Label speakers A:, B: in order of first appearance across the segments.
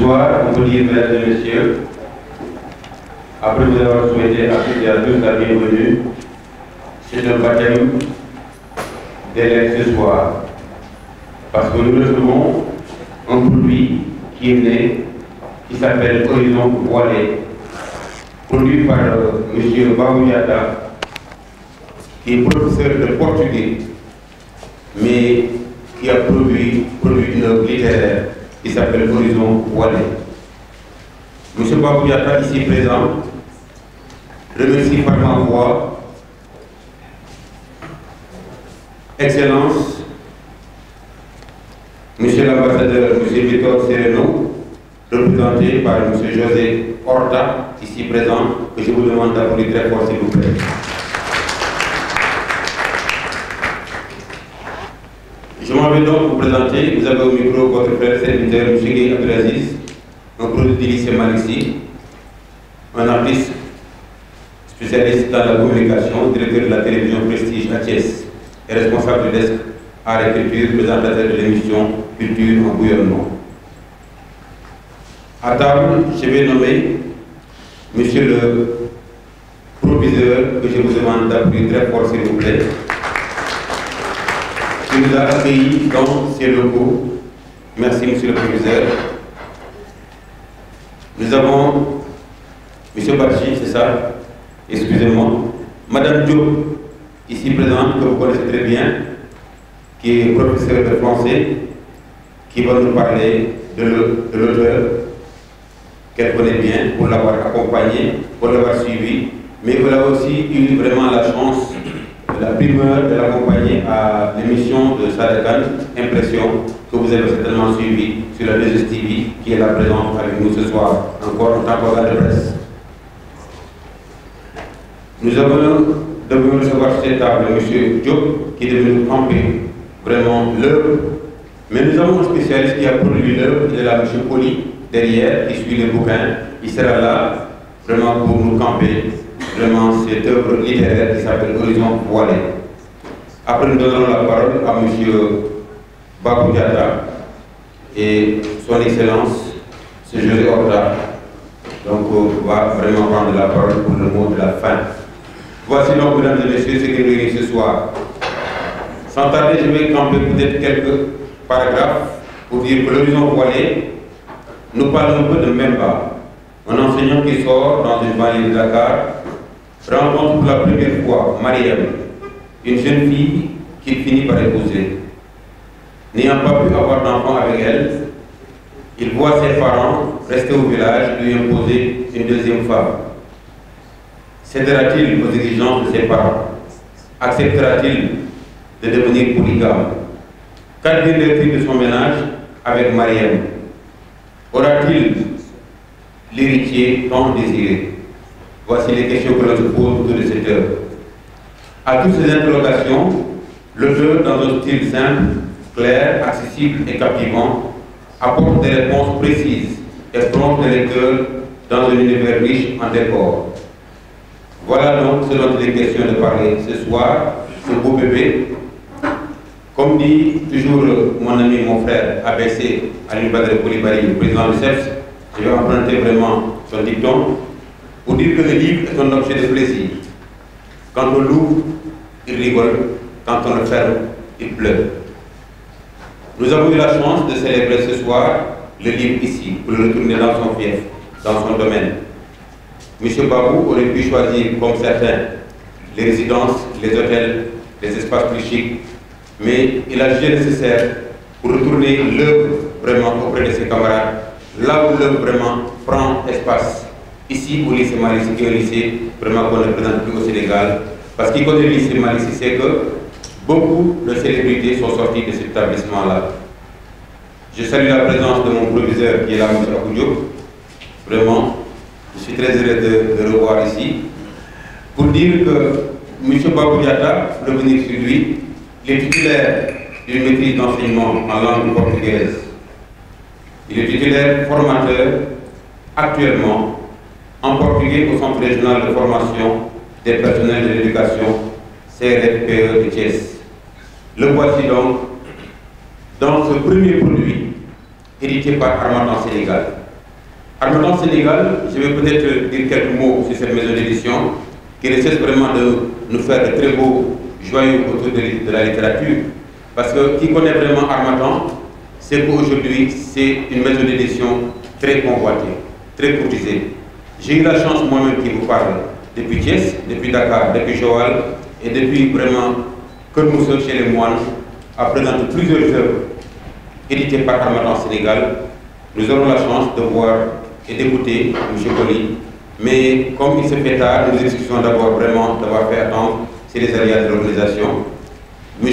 A: soir, on peut dire, mesdames et messieurs, après vous avoir souhaité à toutes et à tous la bienvenue, c'est un baptême d'élèves ce soir. Parce que nous recevons un produit qui est né, qui s'appelle Horizon Voilé, produit par M. Babou Diatta, qui est professeur de portugais, mais qui a produit une œuvre littéraire qui s'appelle Horizon Voilé. M. Babou Diatta, ici présent, remercie par ma voix, Excellence, Monsieur l'ambassadeur, M. Victor Sereno, représenté par M. José Horta, ici présent, que je vous demande d'applaudir très fort, s'il vous plaît. Je m'en vais donc vous présenter. Vous avez au micro votre frère serviteur, M. Guy Abdelaziz, un produit du lycée Malissi, un artiste spécialiste dans la communication, directeur de la télévision Prestige à Thiès et responsable du desk Art et Culture, présentateur de l'émission Culture en bouillonnement. À table, je vais nommer Monsieur le proviseur, que je vous demande d'appuyer très fort, s'il vous plaît, qui nous a accueillis dans ces locaux. Merci, Monsieur le proviseur. Nous avons Monsieur Badji, c'est ça? Excusez-moi. Madame Diop, ici présente, que vous connaissez très bien, qui est professeur de français, qui va nous parler de l'auteur qu'elle connaît bien, pour l'avoir accompagné, pour l'avoir suivi, mais elle a aussi eu vraiment la chance, la primeur de l'accompagner à l'émission de Sadakan, Impression, que vous avez certainement suivi sur la 2STV, qui est là présente avec nous ce soir, encore en tant qu'organe de presse. Nous devons recevoir sur cette table M. Diop, qui est devenu camper vraiment l'œuvre, mais nous avons un spécialiste qui a produit l'œuvre, il est là, M. Poli, derrière, qui suit le bouquin. Il sera là vraiment pour nous camper vraiment cette œuvre littéraire qui s'appelle Horizon Voilé. Après, nous donnerons la parole à M. Babou Diatta et son Excellence, M. José Horta. Donc, on va vraiment prendre la parole pour le mot de la fin. Voici donc, mesdames et messieurs, ce qui nous réunit ce soir. Sans tarder, je vais camper peut-être quelques paragraphes pour dire que l'Horizon Voilé nous parle un peu de Memba, un enseignant qui sort dans une banlieue de Dakar, rencontre pour la première fois Mariam, une jeune fille qu'il finit par épouser. N'ayant pas pu avoir d'enfant avec elle, il voit ses parents rester au village et lui imposer une deuxième femme. Cédera-t-il aux exigences de ses parents? Acceptera-t-il de devenir polygame? Qu'adviendra-t-il de son ménage avec Mariam? Aura-t-il l'héritier tant désiré? Voici les questions que l'on se pose autour de cette œuvre. À toutes ces interrogations, l'auteur, dans un style simple, clair, accessible et captivant, apporte des réponses précises et plonge le lecteur dans un univers riche en décors. Voilà donc ce dont il est question de parler ce soir, ce beau bébé. Comme dit toujours mon ami, mon frère ABC, Alioune Badara Coulibaly, le président du CEPS, je vais emprunter vraiment son dicton pour dire que le livre est un objet de plaisir. Quand on l'ouvre, il rigole. Quand on le ferme, il pleure. Nous avons eu la chance de célébrer ce soir le livre ici, pour le retourner dans son fief, dans son domaine. M. Babou aurait pu choisir, comme certains, les résidences, les hôtels, les espaces plus chics, mais il a jugé nécessaire pour retourner l'œuvre vraiment auprès de ses camarades, là où l'œuvre vraiment prend espace. Ici, au lycée Malissi, qui est un lycée vraiment qu'on ne présente plus au Sénégal, parce qu'il connaît le lycée Malissi, c'est que beaucoup de célébrités sont sorties de cet établissement-là. Je salue la présence de mon proviseur qui est là, M. Akoudiop. Vraiment, je suis très heureux de le revoir ici, pour dire que M. Babou Diatta, pour revenir sur lui, il est titulaire d'une maîtrise d'enseignement en langue portugaise. Il est titulaire formateur actuellement en portugais au Centre régional de formation des personnels de l'éducation, CRFPE de Thiès. Le voici donc dans ce premier produit hérité par Harmattan Sénégal. Harmattan Sénégal, je vais peut-être dire quelques mots sur cette maison d'édition qui ne cesse vraiment de nous faire de très beaux joyaux autour de la littérature. Parce que qui connaît vraiment Harmattan, c'est qu'aujourd'hui, c'est une maison d'édition très convoitée, très courtisée. J'ai eu la chance moi-même qui vous parle depuis Thiès, depuis Dakar, depuis Joal et depuis vraiment Kermoussel chez les moines, à présenter plusieurs œuvres éditées par Harmattan Sénégal. Nous aurons la chance de voir et d'écouter M. Coly. Mais comme il se fait tard, nous excusons d'abord vraiment d'avoir fait attendre, c'est les alliés de l'organisation. M.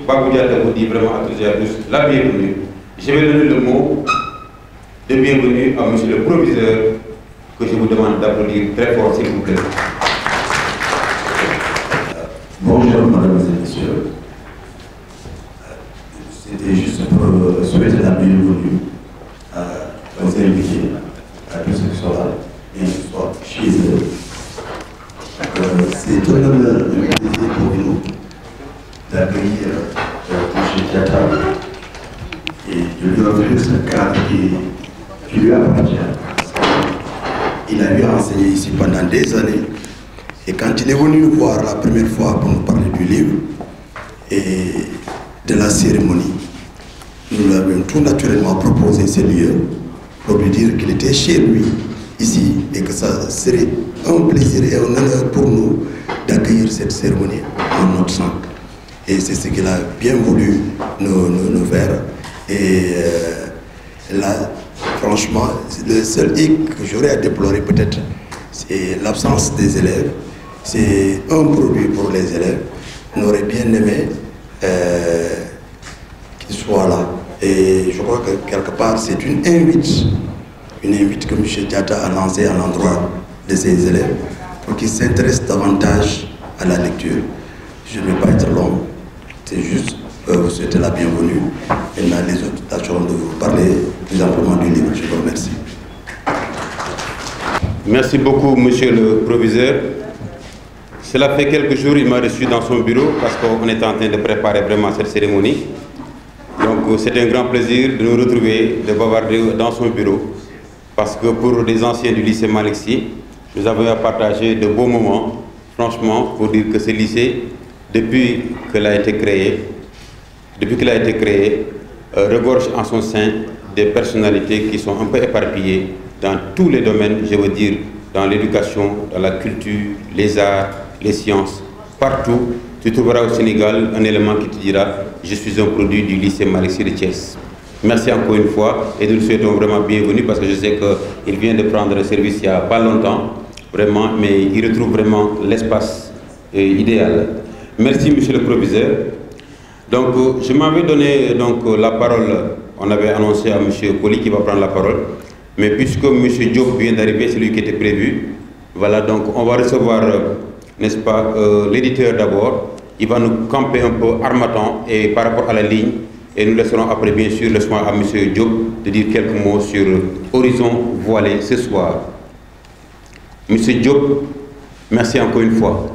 A: Babou Diatta vous dit vraiment à toutes et à tous la bienvenue. Je vais donner le mot de bienvenue à M. le proviseur que je vous demande d'applaudir très fort s'il vous plaît.
B: Bonjour mesdames et messieurs. C'était juste pour souhaiter la bienvenue aux invités, à tous ceux qui sont là, et qui soient chez eux. C'est un honneur et un plaisir pour nous d'accueillir M. Diatta et de lui offrir ce cadre qui lui appartient. Il a eu à enseigner ici pendant des années. Et quand il est venu nous voir la première fois pour nous parler du livre et de la cérémonie, nous lui avions tout naturellement proposé ce lieu pour lui dire qu'il était chez lui, ici, et que ça serait un plaisir et un honneur pour nous d'accueillir cette cérémonie en notre sang. Et c'est ce qu'il a bien voulu nous faire. Et là, franchement, le seul hic que j'aurais à déplorer peut-être, c'est l'absence des élèves. C'est un produit pour les élèves. On aurait bien aimé qu'ils soient là. Et je crois que quelque part, c'est une invite que M. Diatta a lancée à l'endroit de ses élèves pour qu'ils s'intéressent davantage à la lecture. Je ne vais pas être long, c'est juste vous souhaiter la bienvenue. Et là, les autres tâcheront de vous parler plus amplement du livre. Je vous remercie.
A: Merci beaucoup, monsieur le proviseur. Cela fait quelques jours, il m'a reçu dans son bureau parce qu'on est en train de préparer vraiment cette cérémonie. Donc c'est un grand plaisir de nous retrouver, de bavarder dans son bureau. Parce que pour les anciens du lycée Malick Sy, nous avons à partager de beaux moments, franchement, pour dire que ce lycée, depuis qu'il a été créé, regorge en son sein des personnalités qui sont un peu éparpillées dans tous les domaines, je veux dire, dans l'éducation, dans la culture, les arts, les sciences, partout. Tu trouveras au Sénégal un élément qui te dira « Je suis un produit du lycée Malick Sy de Thiès ». Merci encore une fois et nous le souhaitons vraiment bienvenue parce que je sais qu'il vient de prendre le service il n'y a pas longtemps, vraiment, mais il retrouve vraiment l'espace idéal. Merci, monsieur le proviseur. Donc, je m'avais donné la parole, on avait annoncé à monsieur Coly qui va prendre la parole, mais puisque monsieur Diop vient d'arriver, c'est lui qui était prévu, voilà, donc on va recevoir, n'est-ce pas, l'éditeur d'abord, il va nous camper un peu Harmattan et par rapport à la ligne, et nous laisserons après bien sûr le soin à monsieur Diop de dire quelques mots sur Horizon voilé ce soir. Monsieur Diop, merci encore une fois.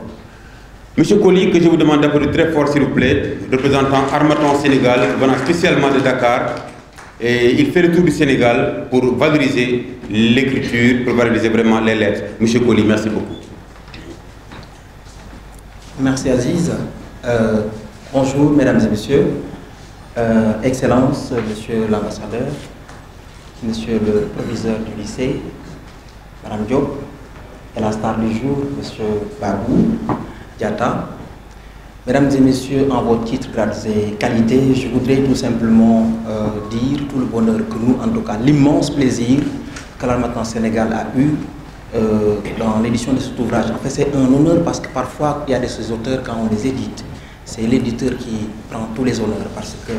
A: Monsieur Coly, que je vous demande d'applaudir très fort s'il vous plaît, représentant Harmattan Sénégal, venant spécialement de Dakar, et il fait le tour du Sénégal pour valoriser l'écriture, pour valoriser vraiment les lettres. Monsieur Coly, merci beaucoup.
C: Merci Aziz. Bonjour mesdames et messieurs. Excellence, monsieur l'ambassadeur, monsieur le proviseur du lycée, madame Diop, et la star du jour, monsieur Babou Diatta. Mesdames et messieurs, en vos titres, grades et qualités, je voudrais tout simplement dire tout le bonheur que nous, en tout cas l'immense plaisir que l'Harmattan Sénégal a eu dans l'édition de cet ouvrage. En fait, c'est un honneur parce que parfois, il y a de ces auteurs, quand on les édite, c'est l'éditeur qui prend tous les honneurs parce que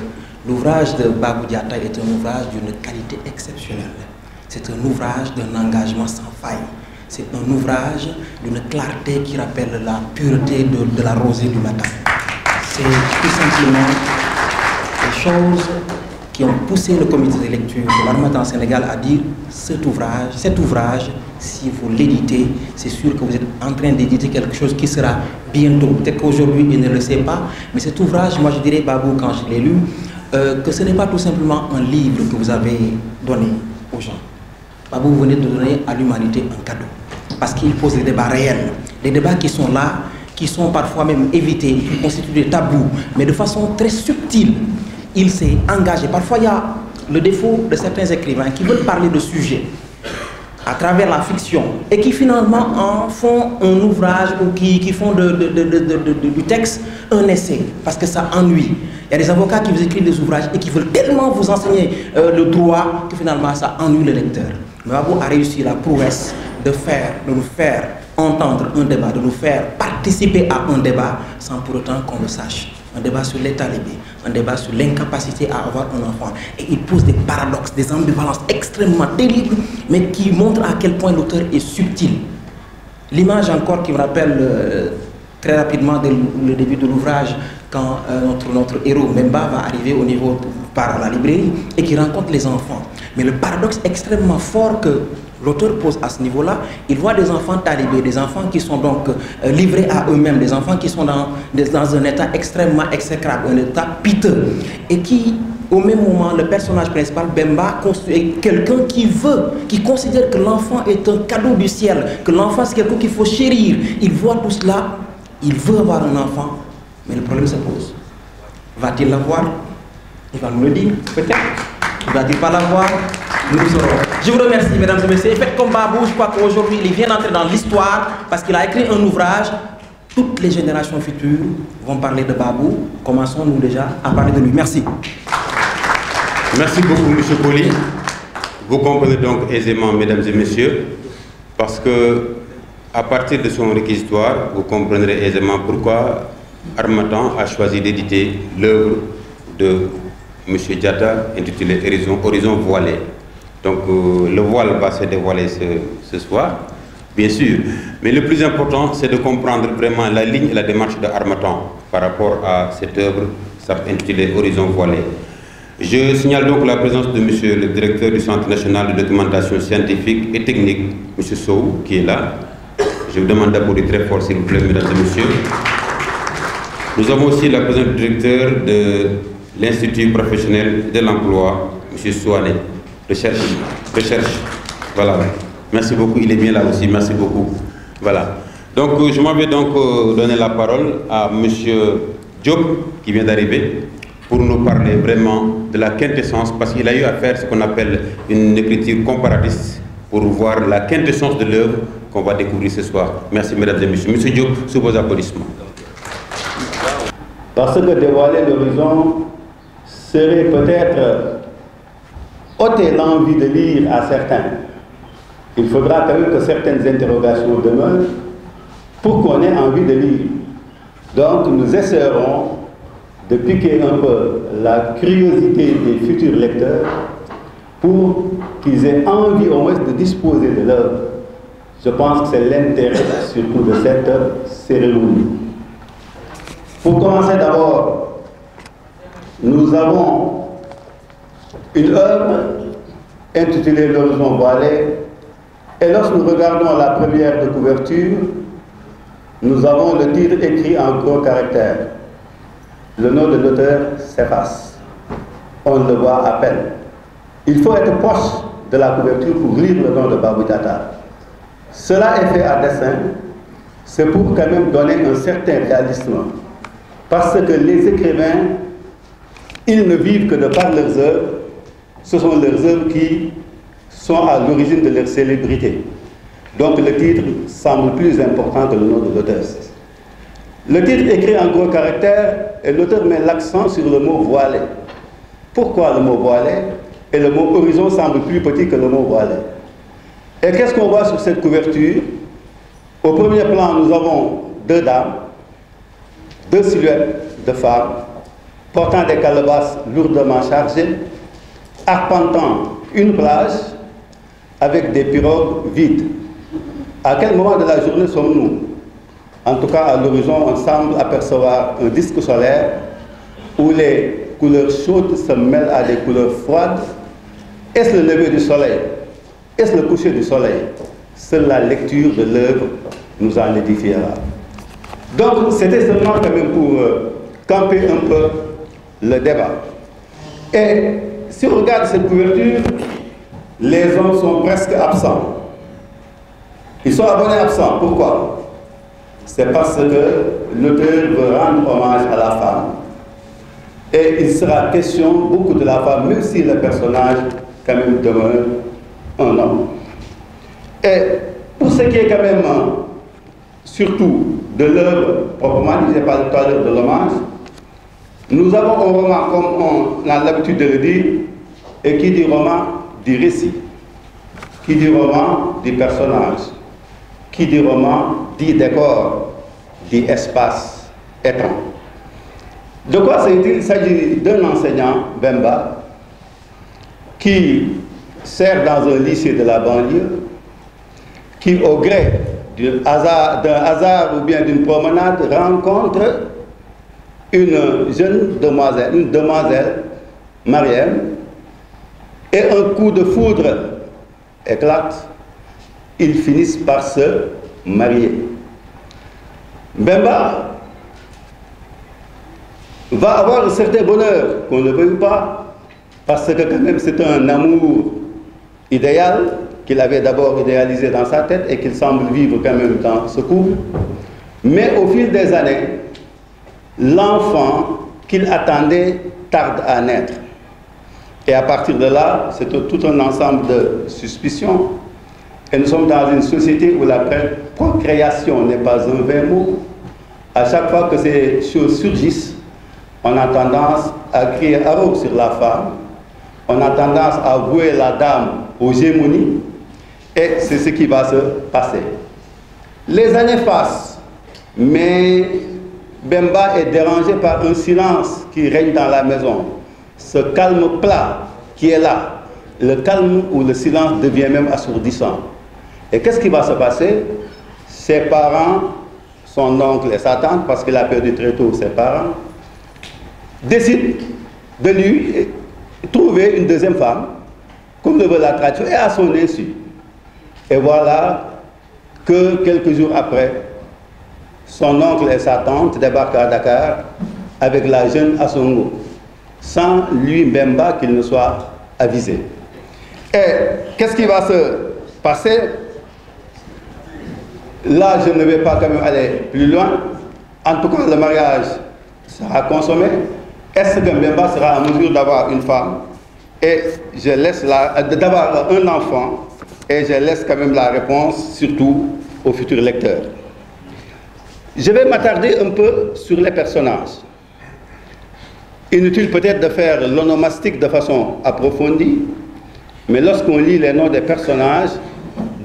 C: l'ouvrage de Babou Diatta est un ouvrage d'une qualité exceptionnelle. C'est un ouvrage d'un engagement sans faille. C'est un ouvrage d'une clarté qui rappelle la pureté de la rosée du matin. C'est tout simplement des choses qui ont poussé le comité de lecture de l'Harmattan Sénégal à dire cet ouvrage, si vous l'éditez, c'est sûr que vous êtes en train d'éditer quelque chose qui sera bientôt. Peut-être qu'aujourd'hui, il ne le sait pas, mais cet ouvrage, moi je dirais, Babou, quand je l'ai lu, que ce n'est pas tout simplement un livre que vous avez donné aux gens. Babou, vous venez de donner à l'humanité un cadeau. Parce qu'il pose des débats réels. Des débats qui sont là, qui sont parfois même évités, qui constituent des tabous, mais de façon très subtile. Il s'est engagé. Parfois, il y a le défaut de certains écrivains qui veulent parler de sujets à travers la fiction et qui finalement en font un ouvrage ou qui font du texte un essai parce que ça ennuie. Il y a des avocats qui vous écrivent des ouvrages et qui veulent tellement vous enseigner le droit que finalement ça ennuie le lecteur. Mais Babou a réussi la prouesse de nous faire entendre un débat, de nous faire participer à un débat sans pour autant qu'on le sache. Un débat sur l'état libé, un débat sur l'incapacité à avoir un enfant. Et il pose des paradoxes, des ambivalences extrêmement terribles, mais qui montrent à quel point l'auteur est subtil. L'image encore qui me rappelle très rapidement le début de l'ouvrage, quand notre héros Memba va arriver au niveau par la librairie et qui rencontre les enfants. Mais le paradoxe extrêmement fort que l'auteur pose à ce niveau-là, il voit des enfants talibés, des enfants qui sont donc livrés à eux-mêmes, des enfants qui sont dans un état extrêmement exécrable, un état piteux, et qui, au même moment, le personnage principal, Bemba, est quelqu'un qui considère que l'enfant est un cadeau du ciel, que l'enfant c'est quelqu'un qu'il faut chérir. Il voit tout cela, il veut avoir un enfant, mais le problème se pose. Va-t-il l'avoir? Il va nous le dire, peut-être. Va-t-il pas l'avoir? Nous le saurons. Je vous remercie, mesdames et messieurs. Faites comme Babou, je crois qu'aujourd'hui, il vient d'entrer dans l'histoire parce qu'il a écrit un ouvrage. Toutes les générations futures vont parler de Babou. Commençons-nous déjà à parler de lui. Merci.
A: Merci beaucoup, M. Poli. Vous comprenez donc aisément, mesdames et messieurs, parce que à partir de son réquisitoire, vous comprendrez aisément pourquoi Harmattan a choisi d'éditer l'œuvre de M. Diatta intitulée Horizon voilé. Donc le voile va se dévoiler ce soir, bien sûr. Mais le plus important, c'est de comprendre vraiment la ligne et la démarche de Harmattan par rapport à cette œuvre intitulée Horizon voilé. Je signale donc la présence de monsieur le directeur du Centre national de documentation scientifique et technique, M. Sow, qui est là. Je vous demande d'applaudir très fort, s'il vous plaît, mesdames et messieurs. Nous avons aussi la présence du directeur de l'Institut professionnel de l'emploi, M. Souané. Recherche. Voilà. Merci beaucoup, il est bien là aussi, merci beaucoup. Voilà. Donc, je m'en vais donc donner la parole à M. Diop, qui vient d'arriver, pour nous parler vraiment de la quintessence, parce qu'il a eu à faire ce qu'on appelle une écriture comparatiste, pour voir la quintessence de l'œuvre qu'on va découvrir ce soir. Merci, mesdames et messieurs. M. Diop, sous vos applaudissements.
D: Parce que dévoiler l'horizon serait peut-être ôter l'envie de lire à certains. Il faudra quand même que certaines interrogations demeurent pour qu'on ait envie de lire. Donc nous essaierons de piquer un peu la curiosité des futurs lecteurs pour qu'ils aient envie au moins de disposer de l'œuvre. Je pense que c'est l'intérêt surtout de cette cérémonie. Pour commencer d'abord, nous avons une œuvre intitulée L'horizon voilé, et lorsque nous regardons la première de couverture, nous avons le titre écrit en gros caractères. Le nom de l'auteur s'efface. On le voit à peine. Il faut être proche de la couverture pour lire le nom de Babou Diatta. Cela est fait à dessein, c'est pour quand même donner un certain réalisme. Parce que les écrivains, ils ne vivent que de par leurs œuvres. Ce sont leurs œuvres qui sont à l'origine de leur célébrité. Donc le titre semble plus important que le nom de l'auteur. Le titre écrit en gros caractères et l'auteur met l'accent sur le mot voilé. Pourquoi le mot voilé? Et le mot horizon semble plus petit que le mot voilé. Et qu'est-ce qu'on voit sur cette couverture? Au premier plan, nous avons deux dames, deux silhouettes de femmes, portant des calebasses lourdement chargées, arpentant une plage avec des pirogues vides. À quel moment de la journée sommes-nous? En tout cas, à l'horizon, on semble apercevoir un disque solaire où les couleurs chaudes se mêlent à des couleurs froides. Est-ce le lever du soleil? Est-ce le coucher du soleil? Seule la lecture de l'œuvre nous en édifiera. Donc, c'était seulement quand même pour camper un peu le débat. Et si on regarde cette couverture, les hommes sont presque absents. Ils sont abonnés absents. Pourquoi? C'est parce que l'auteur veut rendre hommage à la femme. Et il sera question beaucoup de la femme, même si le personnage quand même demeure un homme. Et pour ce qui est quand même surtout de l'œuvre proprement dit, j'ai parlé tout à l'heure de l'hommage, nous avons un roman comme on a l'habitude de le dire, et qui dit roman dit récit, qui dit roman dit personnage, qui dit roman dit décor, dit espace, étang. De quoi s'agit-il? Il s'agit d'un enseignant, Bemba, qui sert dans un lycée de la banlieue, qui au gré d'un hasard ou bien d'une promenade rencontre une jeune demoiselle, Mariam, et un coup de foudre éclate. Ils finissent par se marier. Bemba va avoir un certain bonheur, qu'on ne le veuille pas, parce que quand même c'est un amour idéal qu'il avait d'abord idéalisé dans sa tête et qu'il semble vivre quand même dans ce couple. Mais au fil des années, l'enfant qu'il attendait tarde à naître. Et à partir de là, c'est tout un ensemble de suspicions. Et nous sommes dans une société où la procréation n'est pas un vain mot. À chaque fois que ces choses surgissent, on a tendance à crier haro sur la femme, on a tendance à vouer la dame aux gémonies, et c'est ce qui va se passer. Les années passent, mais Bemba est dérangé par un silence qui règne dans la maison. Ce calme plat qui est là, le calme où le silence devient même assourdissant. Et qu'est-ce qui va se passer? Ses parents, son oncle et sa tante, parce qu'il a perdu très tôt ses parents, décident de lui trouver une deuxième femme, comme le veut la tradition, et à son insu. Et voilà que quelques jours après, son oncle et sa tante débarquent à Dakar avec la jeune Assongo, sans lui, Bemba, qu'il ne soit avisé. Et qu'est-ce qui va se passer? Là, je ne vais pas quand même aller plus loin. En tout cas, le mariage sera consommé. Est-ce que Bemba sera en mesure d'avoir une femme? Et je laisse d'avoir un enfant, et je laisse quand même la réponse, surtout aux futurs lecteurs. Je vais m'attarder un peu sur les personnages. Inutile peut-être de faire l'onomastique de façon approfondie, mais lorsqu'on lit les noms des personnages,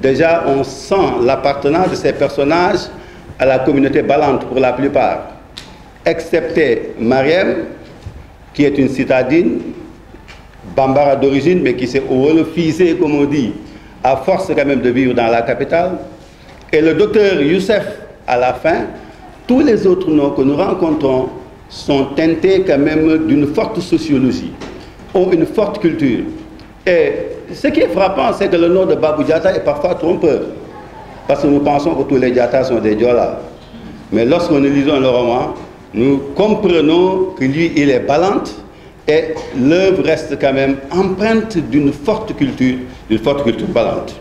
D: déjà on sent l'appartenance de ces personnages à la communauté balante pour la plupart, excepté Mariam, qui est une citadine, bambara d'origine, mais qui s'est wolofisée, comme on dit, à force quand même de vivre dans la capitale, et le docteur Youssef à la fin. Tous les autres noms que nous rencontrons sont teintés quand même d'une forte sociologie, ont une forte culture. Et ce qui est frappant, c'est que le nom de Babou Diatta est parfois trompeur, parce que nous pensons que tous les Diatta sont des Diola. Mais lorsque nous lisons le roman, nous comprenons que lui, il est balante, et l'œuvre reste quand même empreinte d'une forte culture balante.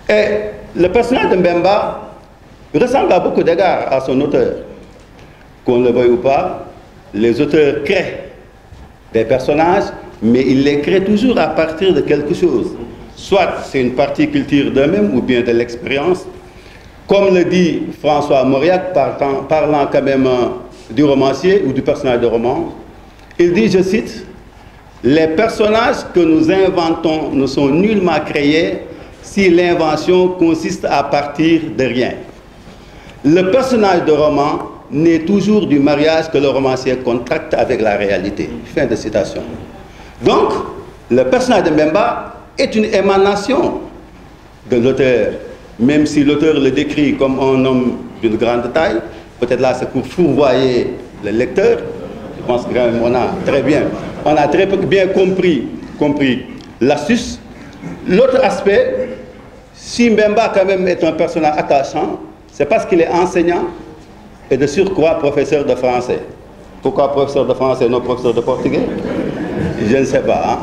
D: Et le personnage de Mbemba ressemble à beaucoup d'égards à son auteur. Qu'on le veuille ou pas, les auteurs créent des personnages, mais ils les créent toujours à partir de quelque chose. Soit c'est une partie culture d'eux-mêmes ou bien de l'expérience. Comme le dit François Mauriac, parlant quand même du romancier ou du personnage de roman, il dit, je cite, « Les personnages que nous inventons ne sont nullement créés si l'invention consiste à partir de rien. Le personnage de roman naît toujours du mariage que le romancier contracte avec la réalité. » Fin de citation. Donc, le personnage de Mbemba est une émanation de l'auteur, même si l'auteur le décrit comme un homme d'une grande taille. Peut-être là, c'est pour fourvoyer le lecteur. Je pense qu'on a très bien compris l'astuce. L'autre aspect, si Mbemba quand même est un personnage attachant, c'est parce qu'il est enseignant et de surcroît professeur de français. Pourquoi professeur de français, non professeur de portugais? Je ne sais pas. Hein?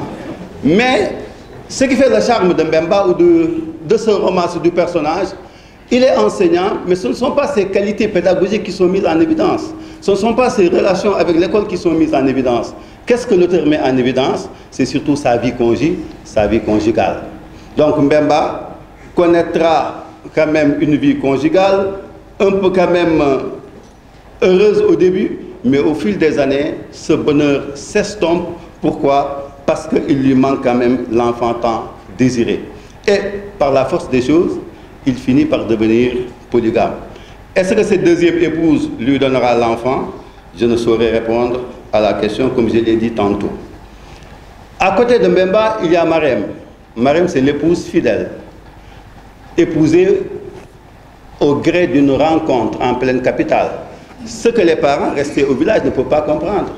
D: Mais Ce qui fait le charme de Mbemba ou de ce roman, du personnage, il est enseignant, mais ce ne sont pas ses qualités pédagogiques qui sont mises en évidence. Ce ne sont pas ses relations avec l'école qui sont mises en évidence. Qu'est-ce que l'auteur met en évidence? C'est surtout sa vie conjugale. Donc Mbemba connaîtra quand même une vie conjugale, un peu quand même heureuse au début, mais au fil des années, ce bonheur s'estompe. Pourquoi? Parce qu'il lui manque quand même l'enfant tant désiré. Et par la force des choses, il finit par devenir polygame. Est-ce que cette deuxième épouse lui donnera l'enfant? Je ne saurais répondre à la question, comme je l'ai dit tantôt. À côté de Mbemba, il y a Marème. Marème, c'est l'épouse fidèle, épousée au gré d'une rencontre en pleine capitale. Ce que les parents restés au village ne peuvent pas comprendre,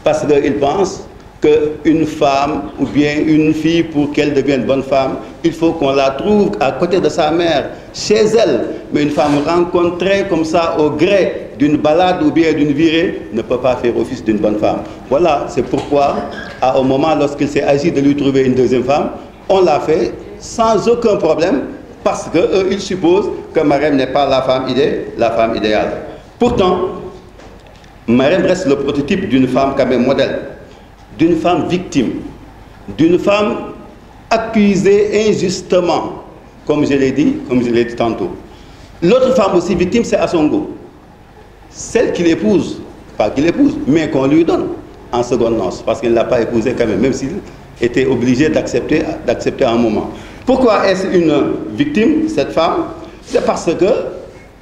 D: parce qu'ils pensent qu'une femme ou bien une fille, pour qu'elle devienne bonne femme, il faut qu'on la trouve à côté de sa mère, chez elle. Mais une femme rencontrée comme ça au gré d'une balade ou bien d'une virée ne peut pas faire office d'une bonne femme. Voilà, c'est pourquoi, à un moment, lorsqu'il s'est agi de lui trouver une deuxième femme, on l'a fait sans aucun problème, parce qu'eux, ils supposent que Marème n'est pas la femme idéale. Pourtant, Marème reste le prototype d'une femme quand même modèle, d'une femme victime, d'une femme accusée injustement, comme je l'ai dit tantôt. L'autre femme aussi victime, c'est Assongo. Celle qu'il épouse, pas qu'il épouse, mais qu'on lui donne en seconde noce, parce qu'il ne l'a pas épousée quand même s'il était obligé d'accepter un moment. Pourquoi est-ce une victime, cette femme? C'est parce que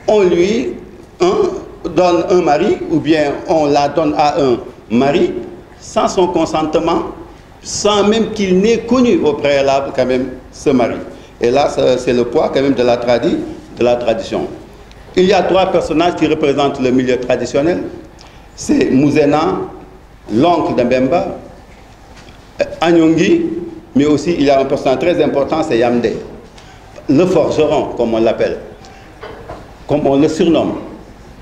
D: on lui donne un mari, ou bien on la donne à un mari, sans son consentement, sans même qu'il n'ait connu au préalable quand même ce mari. Et là, c'est le poids quand même de la tradition. Il y a trois personnages qui représentent le milieu traditionnel. C'est Mouzena, l'oncle de Mbemba, Anyongi, mais aussi il y a un personnage très important, c'est Yamde, le forgeron, comme on l'appelle, comme on le surnomme.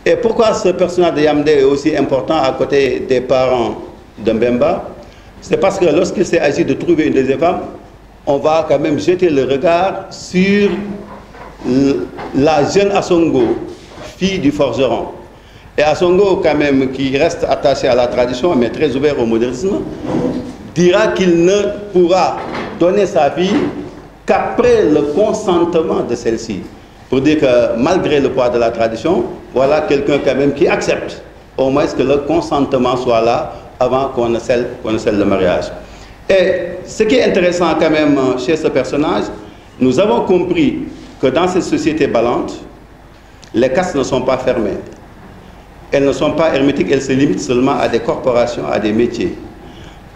D: Et pourquoi ce personnage de Yamde est aussi important à côté des parents de Mbemba? C'est parce que lorsqu'il s'est agi de trouver une deuxième femme, on va quand même jeter le regard sur la jeune Assongo, fille du forgeron. Et Assongo, quand même, qui reste attaché à la tradition, mais très ouvert au modernisme, dira qu'il ne pourra donner sa fille qu'après le consentement de celle-ci. Pour dire que malgré le poids de la tradition, voilà quelqu'un quand même qui accepte au moins que le consentement soit là avant qu'on ne scelle le mariage. Et ce qui est intéressant quand même chez ce personnage, nous avons compris que dans cette société ballante, les castes ne sont pas fermées. Elles ne sont pas hermétiques, elles se limitent seulement à des corporations, à des métiers.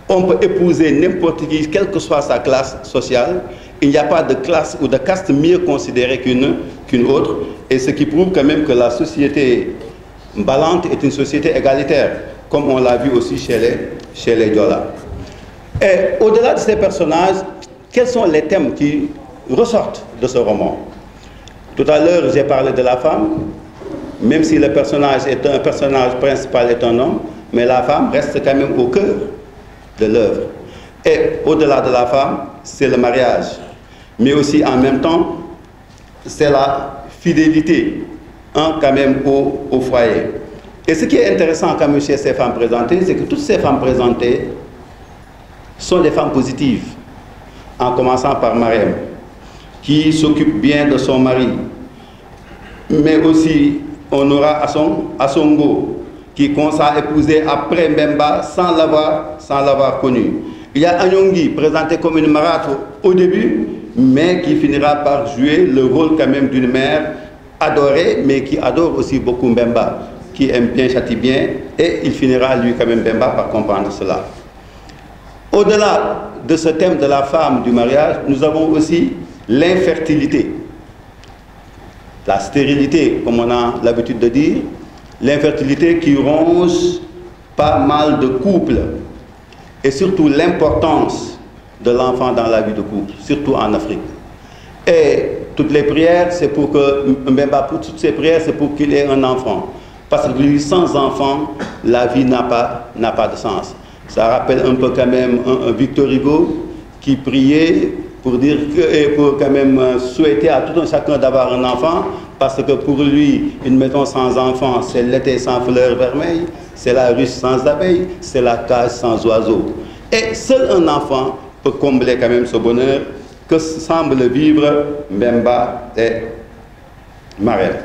D: On peut épouser n'importe qui, quelle que soit sa classe sociale. Il n'y a pas de classe ou de caste mieux considérée qu'une autre. Et ce qui prouve quand même que la société ballante est une société égalitaire, comme on l'a vu aussi chez les Diola. Et au-delà de ces personnages, quels sont les thèmes qui ressortent de ce roman? Tout à l'heure, j'ai parlé de la femme. Même si le personnage principal est un homme, mais la femme reste quand même au cœur de l'œuvre. Et au-delà de la femme, c'est le mariage. Mais aussi en même temps, c'est la fidélité quand même au foyer. Et ce qui est intéressant quand même chez ces femmes présentées, c'est que toutes ces femmes présentées sont des femmes positives. En commençant par Marème, qui s'occupe bien de son mari. Mais aussi, on aura Assongo, qui consent à épouser après Mbemba sans l'avoir connu. Il y a Anyongi, présenté comme une marâtre au début, mais qui finira par jouer le rôle quand même d'une mère adorée, mais qui adore aussi beaucoup Mbemba, qui aime bien, châtie bien, et il finira lui quand même Mbemba par comprendre cela. Au-delà de ce thème de la femme, du mariage, nous avons aussi l'infertilité. La stérilité, comme on a l'habitude de dire, l'infertilité qui ronge pas mal de couples, et surtout l'importance de l'enfant dans la vie de couple, surtout en Afrique. Et toutes les prières, c'est pour que Mbemba, pour toutes ces prières, c'est pour qu'il ait un enfant. Parce que lui, sans enfant, la vie n'a pas de sens. Ça rappelle un peu quand même un Victor Hugo qui priait pour dire que, et pour quand même souhaiter à tout un chacun d'avoir un enfant, parce que pour lui, une maison sans enfant, c'est l'été sans fleurs vermeilles, c'est la ruche sans abeilles, c'est la cage sans oiseaux. Et seul un enfant peut combler quand même ce bonheur que semblent vivre Mbemba et Marème.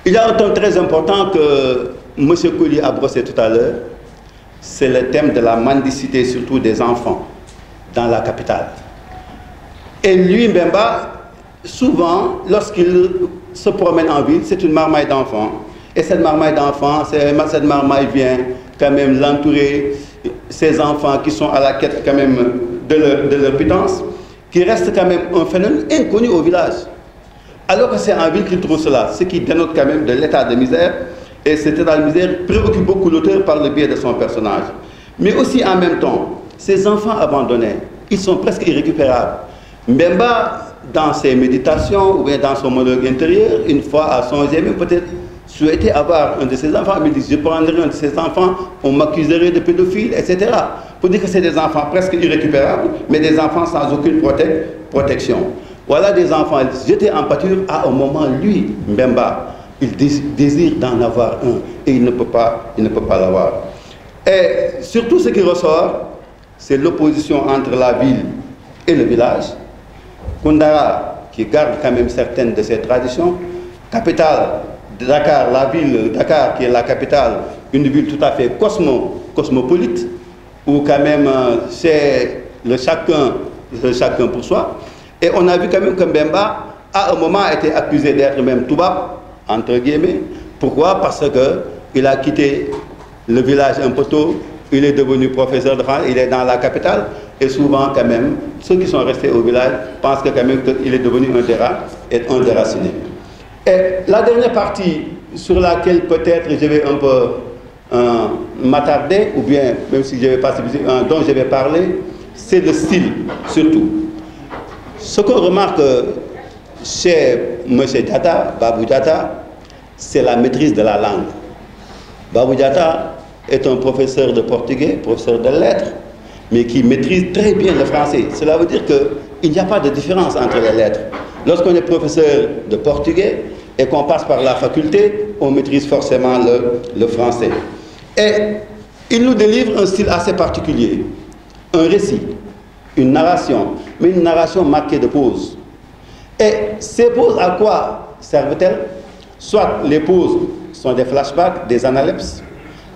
D: Il y a un thème très important que M. Collier a brossé tout à l'heure, c'est le thème de la mendicité, surtout des enfants, dans la capitale. Et lui, Mbemba, souvent, lorsqu'il se promène en ville, c'est une marmaille d'enfants. Et cette marmaille d'enfants, cette marmaille vient quand même l'entourer, ces enfants qui sont à la quête quand même de leur pitance, qui reste quand même un phénomène inconnu au village. Alors que c'est en ville qu'il trouve cela, ce qui dénote quand même de l'état de misère. Et cet état de misère préoccupe beaucoup l'auteur par le biais de son personnage. Mais aussi en même temps, ces enfants abandonnés, ils sont presque irrécupérables. Mbemba, dans ses méditations ou bien dans son monologue intérieur, une fois à songer, même peut-être souhaiter avoir un de ses enfants, mais il dit, je prendrai un de ses enfants, on m'accuserait de pédophile, etc. Pour dire que c'est des enfants presque irrécupérables, mais des enfants sans aucune protection. Voilà des enfants jetés en pâture à un moment, lui, Mbemba, il désire d'en avoir un et il ne peut pas l'avoir. Et surtout ce qui ressort, c'est l'opposition entre la ville et le village. Koundara, qui garde quand même certaines de ses traditions, capitale de Dakar, la ville de Dakar, qui est la capitale, une ville tout à fait cosmopolite, où quand même c'est le chacun pour soi. Et on a vu quand même que Mbemba, à un moment, a été accusé d'être même Toubab, entre guillemets. Pourquoi? Parce qu'il a quitté le village un peu tôt, il est devenu professeur de France, il est dans la capitale, et souvent quand même, ceux qui sont restés au village pensent que quand même qu'il est devenu un déraciné. Et la dernière partie sur laquelle peut-être je vais un peu m'attarder, ou bien même si je vais pas, dont je vais parler, c'est le style surtout. Ce qu'on remarque chez M. Diatta, Babou Diatta, c'est la maîtrise de la langue. Babou Diatta est un professeur de portugais, professeur de lettres, mais qui maîtrise très bien le français. Cela veut dire qu'il n'y a pas de différence entre les lettres. Lorsqu'on est professeur de portugais et qu'on passe par la faculté, on maîtrise forcément le français. Et il nous délivre un style assez particulier, un récit, une narration, mais une narration marquée de pauses. Et ces pauses, à quoi servent-elles? Soit les pauses sont des flashbacks, des analepses,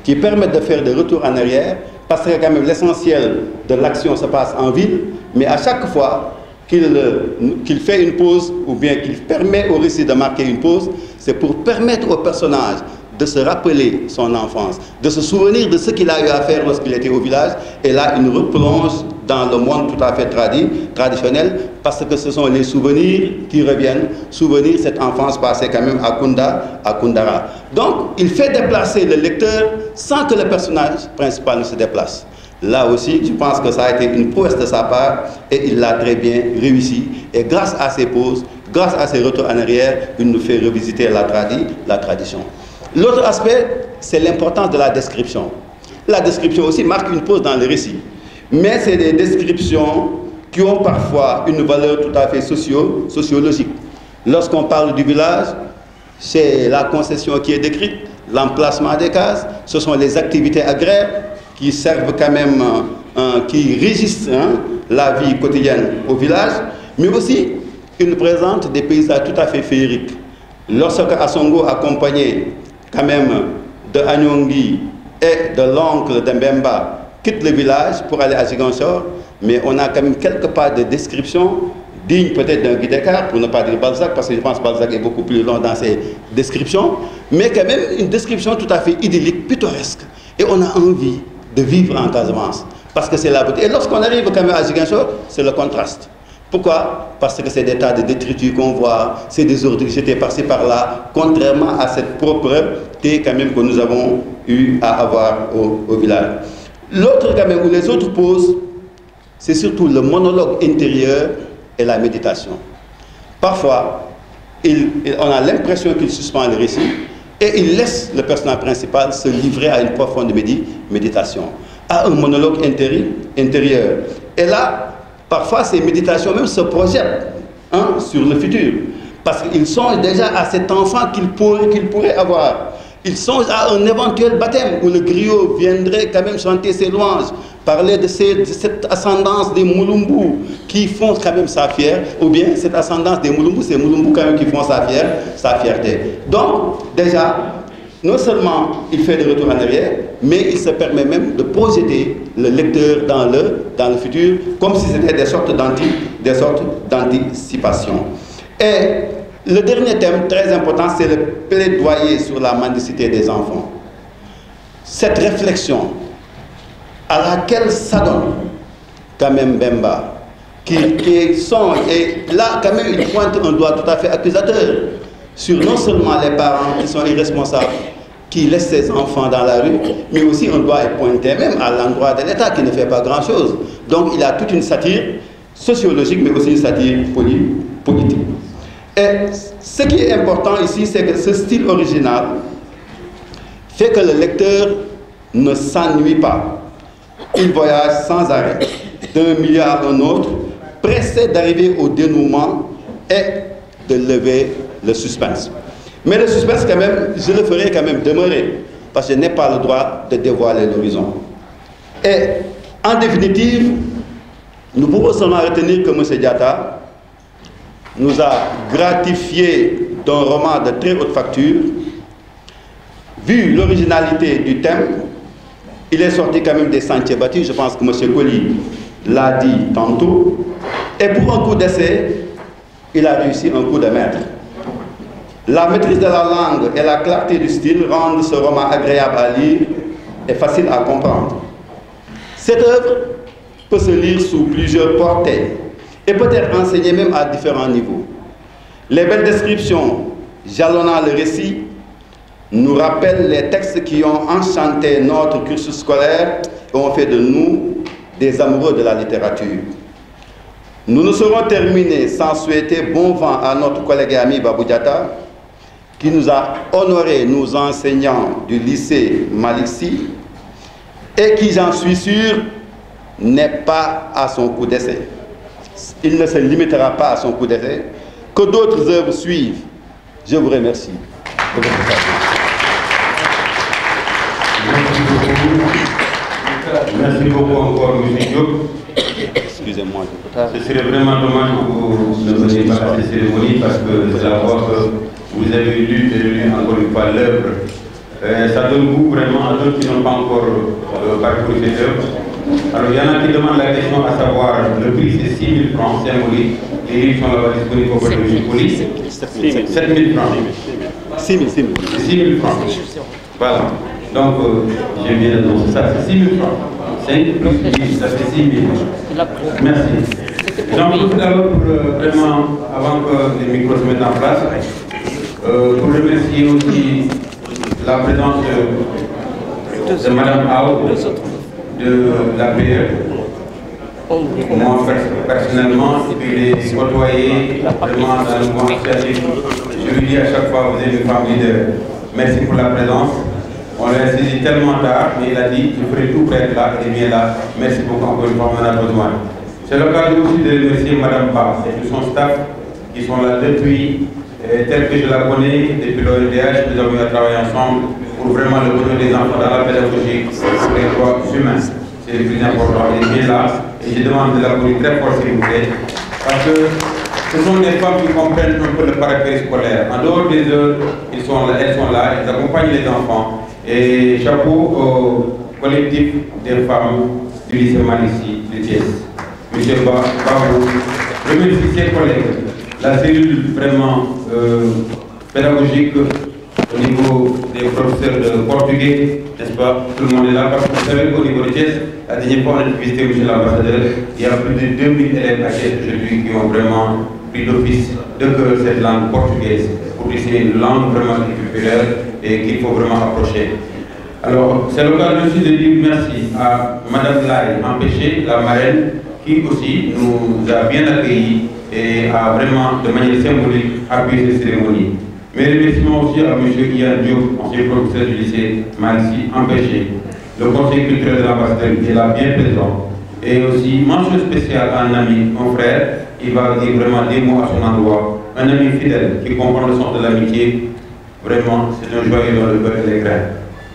D: qui permettent de faire des retours en arrière, parce que quand même l'essentiel de l'action se passe en ville, mais à chaque fois qu'il fait une pause, ou bien qu'il permet au récit de marquer une pause, c'est pour permettre au personnage de se rappeler son enfance, de se souvenir de ce qu'il a eu à faire lorsqu'il était au village, et là il replonge dans le monde tout à fait traditionnel, parce que ce sont les souvenirs qui reviennent, souvenir cette enfance passée quand même à Koundara. Donc il fait déplacer le lecteur sans que le personnage principal ne se déplace. Là aussi, je pense que ça a été une prouesse de sa part, et il l'a très bien réussi, et grâce à ses pauses, grâce à ses retours en arrière, il nous fait revisiter la tradition. L'autre aspect, c'est l'importance de la description. La description aussi marque une pause dans le récit. Mais c'est des descriptions qui ont parfois une valeur tout à fait sociologique. Lorsqu'on parle du village, c'est la concession qui est décrite, l'emplacement des cases, ce sont les activités agraires qui servent quand même, qui régissent la vie quotidienne au village, mais aussi il nous présente des paysages tout à fait féeriques. Lorsque Assongo, accompagné quand même de Anyongi et de l'oncle de Mbemba, quitte le village pour aller à Ziguinchor, mais on a quand même quelque part de description digne peut-être d'un guide d'écart, pour ne pas dire Balzac, parce que je pense que Balzac est beaucoup plus long dans ses descriptions, mais quand même une description tout à fait idyllique, pittoresque. Et on a envie de vivre en Casamance, parce que c'est la beauté. Et lorsqu'on arrive quand même à Ziguinchor, c'est le contraste. Pourquoi? Parce que c'est des tas de détritus qu'on voit, c'est des ordures jetées par-ci par-là, contrairement à cette propreté quand même que nous avons eu à avoir au village. L'autre quand même, ou les autres pauses, c'est surtout le monologue intérieur et la méditation. Parfois, on a l'impression qu'il suspend le récit et il laisse le personnage principal se livrer à une profonde méditation, à un monologue intérieur. Et là, parfois ces méditations même se projettent sur le futur. Parce qu'ils songent déjà à cet enfant qu'ils pourraient avoir. Ils songent à un éventuel baptême où le griot viendrait quand même chanter ses louanges, parler de cette ascendance des Mulumbu qui font quand même sa fierté, ou bien cette ascendance des Mulumbu, c'est Mulumbu quand même qui font sa fierté. Donc, déjà, non seulement il fait des retours en arrière, mais il se permet même de projeter le lecteur dans le futur, comme si c'était des sortes d'anticipation. Et le dernier thème très important, c'est le plaidoyer sur la mendicité des enfants. Cette réflexion à laquelle s'adonne quand même Bemba, qui songe, et là quand même il pointe un doigt tout à fait accusateur sur non seulement les parents qui sont irresponsables, qui laissent ses enfants dans la rue, mais aussi un doigt est pointé même à l'endroit de l'État qui ne fait pas grand-chose. Donc il a toute une satire sociologique, mais aussi une satire politique. Et ce qui est important ici, c'est que ce style original fait que le lecteur ne s'ennuie pas. Il voyage sans arrêt d'un milieu à un autre, pressé d'arriver au dénouement et de lever le suspense. Mais le suspense, quand même, je le ferai quand même demeurer, parce que je n'ai pas le droit de dévoiler l'horizon. Et en définitive, nous pouvons seulement retenir que M. Diatta nous a gratifié d'un roman de très haute facture. Vu l'originalité du thème, il est sorti quand même des sentiers battus. Je pense que M. Colli l'a dit tantôt. Et pour un coup d'essai, il a réussi un coup de maître. La maîtrise de la langue et la clarté du style rendent ce roman agréable à lire et facile à comprendre. Cette œuvre peut se lire sous plusieurs portées et peut être enseignée même à différents niveaux. Les belles descriptions jalonnant le récit nous rappellent les textes qui ont enchanté notre cursus scolaire et ont fait de nous des amoureux de la littérature. Nous ne saurons terminer sans souhaiter bon vent à notre collègue et ami Babou Diatta, qui nous a honoré, nous enseignants du lycée Malick Sy, et qui, j'en suis sûr, n'est pas à son coup d'essai. Il ne se limitera pas à son coup d'essai, que d'autres œuvres suivent. Je vous remercie de votre attention.
A: Merci beaucoup encore, M. Diop.
D: Excusez-moi.
A: Ce serait vraiment dommage que vous ne veniez pas à cette cérémonie parce que c'est la fois que vous avez lu et lu encore une fois l'œuvre. Ça donne goût vraiment à d'autres qui n'ont pas encore parcouru cette œuvre. Alors il y en a qui demandent la question à savoir, le prix c'est 6 000 francs symboliques, les livres sont là-bas disponibles auprès de M. Colli. 7 000 francs.
D: 6 000.
A: 6 000 francs. Voilà. Donc, j'ai bien annoncé ça, c'est 6 000 francs. 5 plus 10, ça fait 6 000. Merci. J'en profite alors pour vraiment, avant que les micros se mettent en place, pour remercier aussi la présence de Mme Ao, de la PE. Moi, personnellement, je l'ai côtoyé vraiment dans le mouvement associatif. Je lui dis à chaque fois, vous êtes une famille de... Merci pour la présence. On l'a saisi tellement tard, mais il a dit, je ferai tout pour être là, il est bien là. Merci beaucoup encore une fois, on en a besoin. C'est l'occasion aussi de remercier Mme Ba et tout son staff qui sont là depuis, tel que je la connais, depuis l'ONDH, nous avons travaillé ensemble pour vraiment le bonheur des enfants dans la pédagogie, pour les droits humains. C'est le plus important, il est bien là. Et je demande de la police très fort, s'il vous plaît, parce que ce sont des femmes qui comprennent un peu le caractère scolaire. En dehors des heures, elles sont là, elles accompagnent les enfants. Et chapeau au collectif des femmes du lycée Malick Sy de Thiès. M. Babou, je remercie ses collègues, la cellule vraiment pédagogique au niveau des professeurs de portugais, n'est-ce pas? Tout le monde est là parce que vous savez qu'au niveau de Thiès, la dernière fois on a visité M. l'ambassadeur, il y a plus de 2000 élèves à Thiès aujourd'hui qui ont vraiment pris d'office de cœur cette langue portugaise pour essayer une langue vraiment populaire et qu'il faut vraiment approcher. Alors, c'est l'occasion aussi de dire merci à Mme Lai Empêché, la marraine, qui aussi nous a bien accueillis et a vraiment, de manière symbolique, appuyé cette cérémonie. Mes remerciements aussi à M. Ian Diop, ancien professeur du lycée Malick Sy Empêché, le conseil culturel de l'ambassadeur qui est là bien présent, Et aussi, mention spéciale à un ami, un frère, il va dire vraiment des mots à son endroit. Un ami fidèle qui comprend le sens de l'amitié. Vraiment, c'est un joyeux dans le beurre et les grains.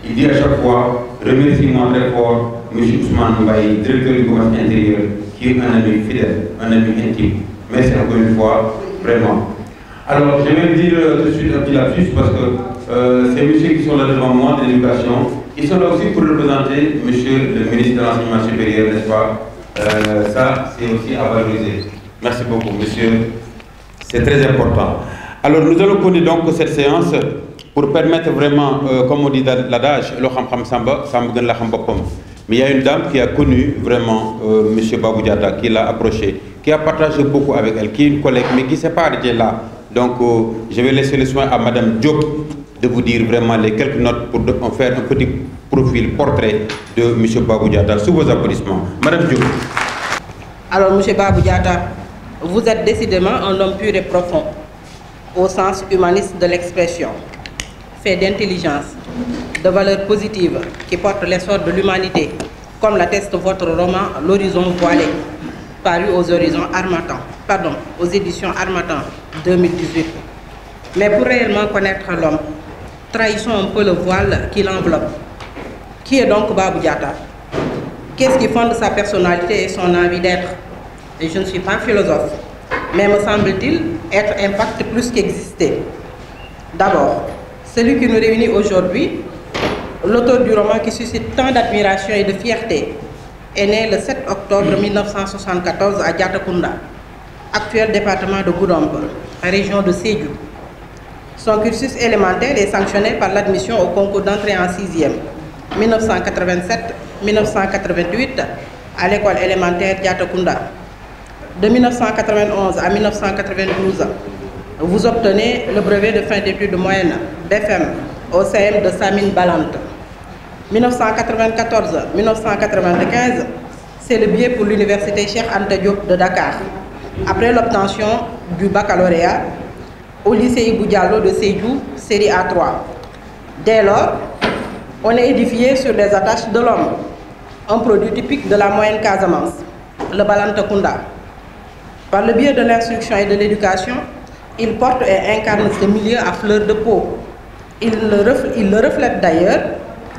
A: Il dit à chaque fois, remercie-moi très fort, M. Ousmane Mbaye, directeur du commerce intérieur, qui est un ami fidèle, un ami intime. Merci encore une fois, vraiment. Alors, je vais dire tout de suite un petit lapsus parce que ces messieurs qui sont là devant moi de l'éducation, ils sont là aussi pour représenter monsieur le ministre de l'Enseignement supérieur, n'est-ce pas? Ça, c'est aussi à valoriser. Merci beaucoup, monsieur. C'est très important. Alors, nous allons connaître donc cette séance pour permettre vraiment, comme on dit l'adage, mais il y a une dame qui a connu vraiment M. Babou Diatta, qui l'a approché, qui a partagé beaucoup avec elle, qui est une collègue, mais qui ne s'est pas arrêtée là. Donc, je vais laisser le soin à Mme Diop de vous dire vraiment les quelques notes pour faire un petit profil, portrait de M. Babou Diatta. Sous vos applaudissements. Mme Diop.
E: Alors, M. Babou Diatta, vous êtes décidément un homme pur et profond, au sens humaniste de l'expression, fait d'intelligence, de valeurs positives qui portent l'essor de l'humanité, comme l'atteste votre roman L'Horizon voilé, paru aux aux éditions Harmattan 2018. Mais pour réellement connaître l'homme, trahissons un peu le voile qui l'enveloppe. Qui est donc Babou Diatta? Qu'est-ce qui fonde sa personnalité et son envie d'être? Et je ne suis pas philosophe, mais me semble-t-il être impact plus qu'exister. D'abord, celui qui nous réunit aujourd'hui, l'auteur du roman qui suscite tant d'admiration et de fierté, est né le 7 octobre 1974 à Diatakunda, actuel département de Goudomp, région de Sédhiou. Son cursus élémentaire est sanctionné par l'admission au concours d'entrée en 6e, 1987-1988, à l'école élémentaire Diatakunda. De 1991 à 1992, vous obtenez le brevet de fin d'études moyennes BFM au CM de Samine Balante. 1994-1995, c'est le biais pour l'université Cheikh Anta Diop de Dakar, après l'obtention du baccalauréat au lycée Ibou Diallo de Sédhiou, série A3. Dès lors, on est édifié sur les attaches de l'homme, un produit typique de la moyenne Casamance, le Balante Kunda. Par le biais de l'instruction et de l'éducation, il porte et incarne ce milieu à fleur de peau. Il le reflète d'ailleurs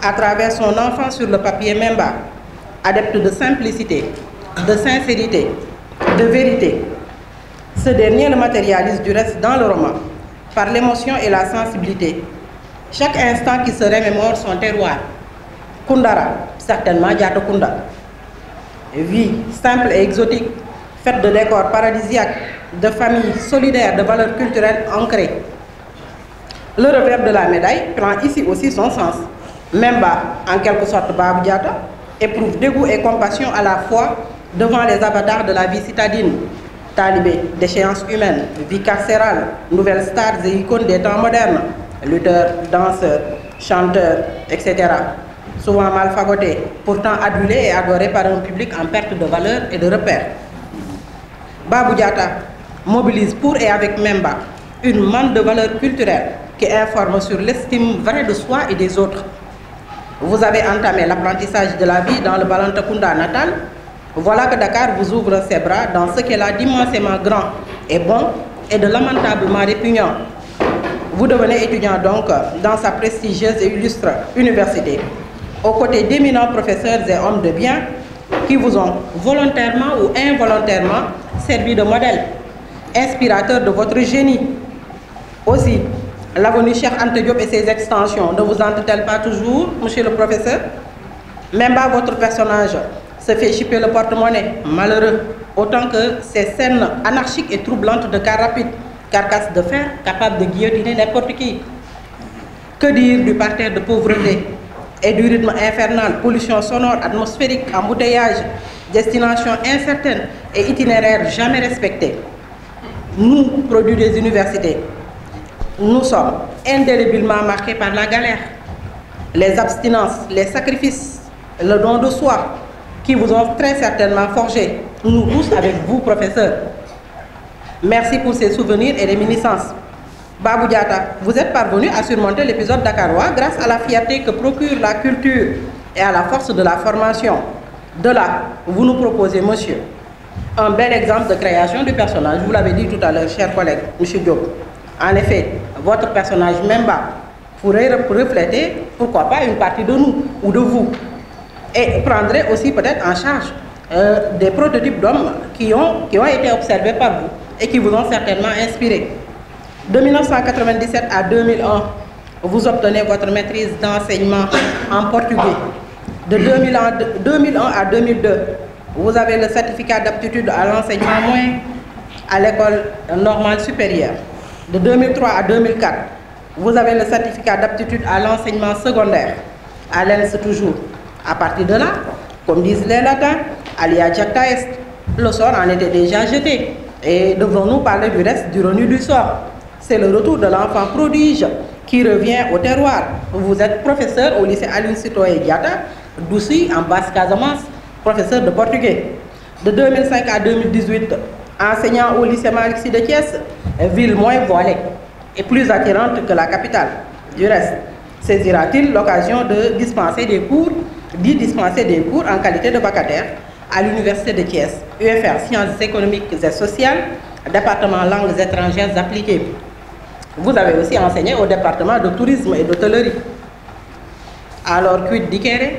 E: à travers son enfant sur le papier Memba, adepte de simplicité, de sincérité, de vérité. Ce dernier le matérialise du reste dans le roman, par l'émotion et la sensibilité. Chaque instant qui se remémore son terroir. Kundara, certainement Diatta Kunda. Vie simple et exotique, faite de décors paradisiaques, de familles solidaires, de valeurs culturelles ancrées. Le revers de la médaille prend ici aussi son sens. Memba, en quelque sorte Babou Diatta, éprouve dégoût et compassion à la fois devant les avatars de la vie citadine, talibés d'échéances humaines, vie carcérale, nouvelles stars et icônes des temps modernes, lutteurs, danseurs, chanteurs, etc. Souvent mal fagotés, pourtant adulés et adorés par un public en perte de valeur et de repères. Babou Diatta mobilise pour et avec Memba une manne de valeurs culturelles qui informe sur l'estime vraie de soi et des autres. Vous avez entamé l'apprentissage de la vie dans le Balante Kunda natal. Voilà que Dakar vous ouvre ses bras dans ce qu'elle a d'immensément grand et bon et de lamentablement répugnant. Vous devenez étudiant donc dans sa prestigieuse et illustre université, aux côtés d'éminents professeurs et hommes de bien qui vous ont volontairement ou involontairement servi de modèle, inspirateur de votre génie. Aussi, l'avenue Cheikh Anta Diop et ses extensions ne vous hantent-elles pas toujours, monsieur le professeur? Même pas votre personnage se fait chipper le porte-monnaie, malheureux, autant que ces scènes anarchiques et troublantes de car rapide, carcasse de fer capable de guillotiner n'importe qui. Que dire du parterre de pauvreté et du rythme infernal, pollution sonore, atmosphérique, embouteillage, destination incertaine et itinéraire jamais respecté. Nous, produits des universités, nous sommes indéléblement marqués par la galère, les abstinences, les sacrifices, le don de soi, qui vous ont très certainement forgé, nous tous avec vous, professeurs. Merci pour ces souvenirs et réminiscences. Babou Diatta, vous êtes parvenu à surmonter l'épisode dakarois grâce à la fierté que procure la culture et à la force de la formation. De là, vous nous proposez, monsieur, un bel exemple de création du personnage. Vous l'avez dit tout à l'heure, cher collègue, monsieur Diop. En effet, votre personnage Memba pourrait refléter, pourquoi pas, une partie de nous ou de vous. Et prendrait aussi peut-être en charge des prototypes d'hommes qui ont été observés par vous et qui vous ont certainement inspiré. De 1997 à 2001, vous obtenez votre maîtrise d'enseignement en portugais. De 2001 à 2002, vous avez le certificat d'aptitude à l'enseignement moyen à l'école normale supérieure. De 2003 à 2004, vous avez le certificat d'aptitude à l'enseignement secondaire, à l'ENS toujours. À partir de là, comme disent les latins, alia jacta est, le sort en était déjà jeté. Et devrons-nous parler du reste du revenu du sort? C'est le retour de l'enfant prodige qui revient au terroir. Vous êtes professeur au lycée Aline Sitoé Diatta, d'Oussy, en Basse-Casamance, professeur de portugais. De 2005 à 2018, enseignant au lycée Malick Sy de Thiès, ville moins voilée et plus attirante que la capitale. Du reste, saisira-t-il l'occasion de dispenser des cours, en qualité de vacataire à l'université de Thiès, UFR Sciences économiques et sociales, département langues étrangères appliquées. Vous avez aussi enseigné au département de tourisme et d'hôtellerie. Alors, quid dicere?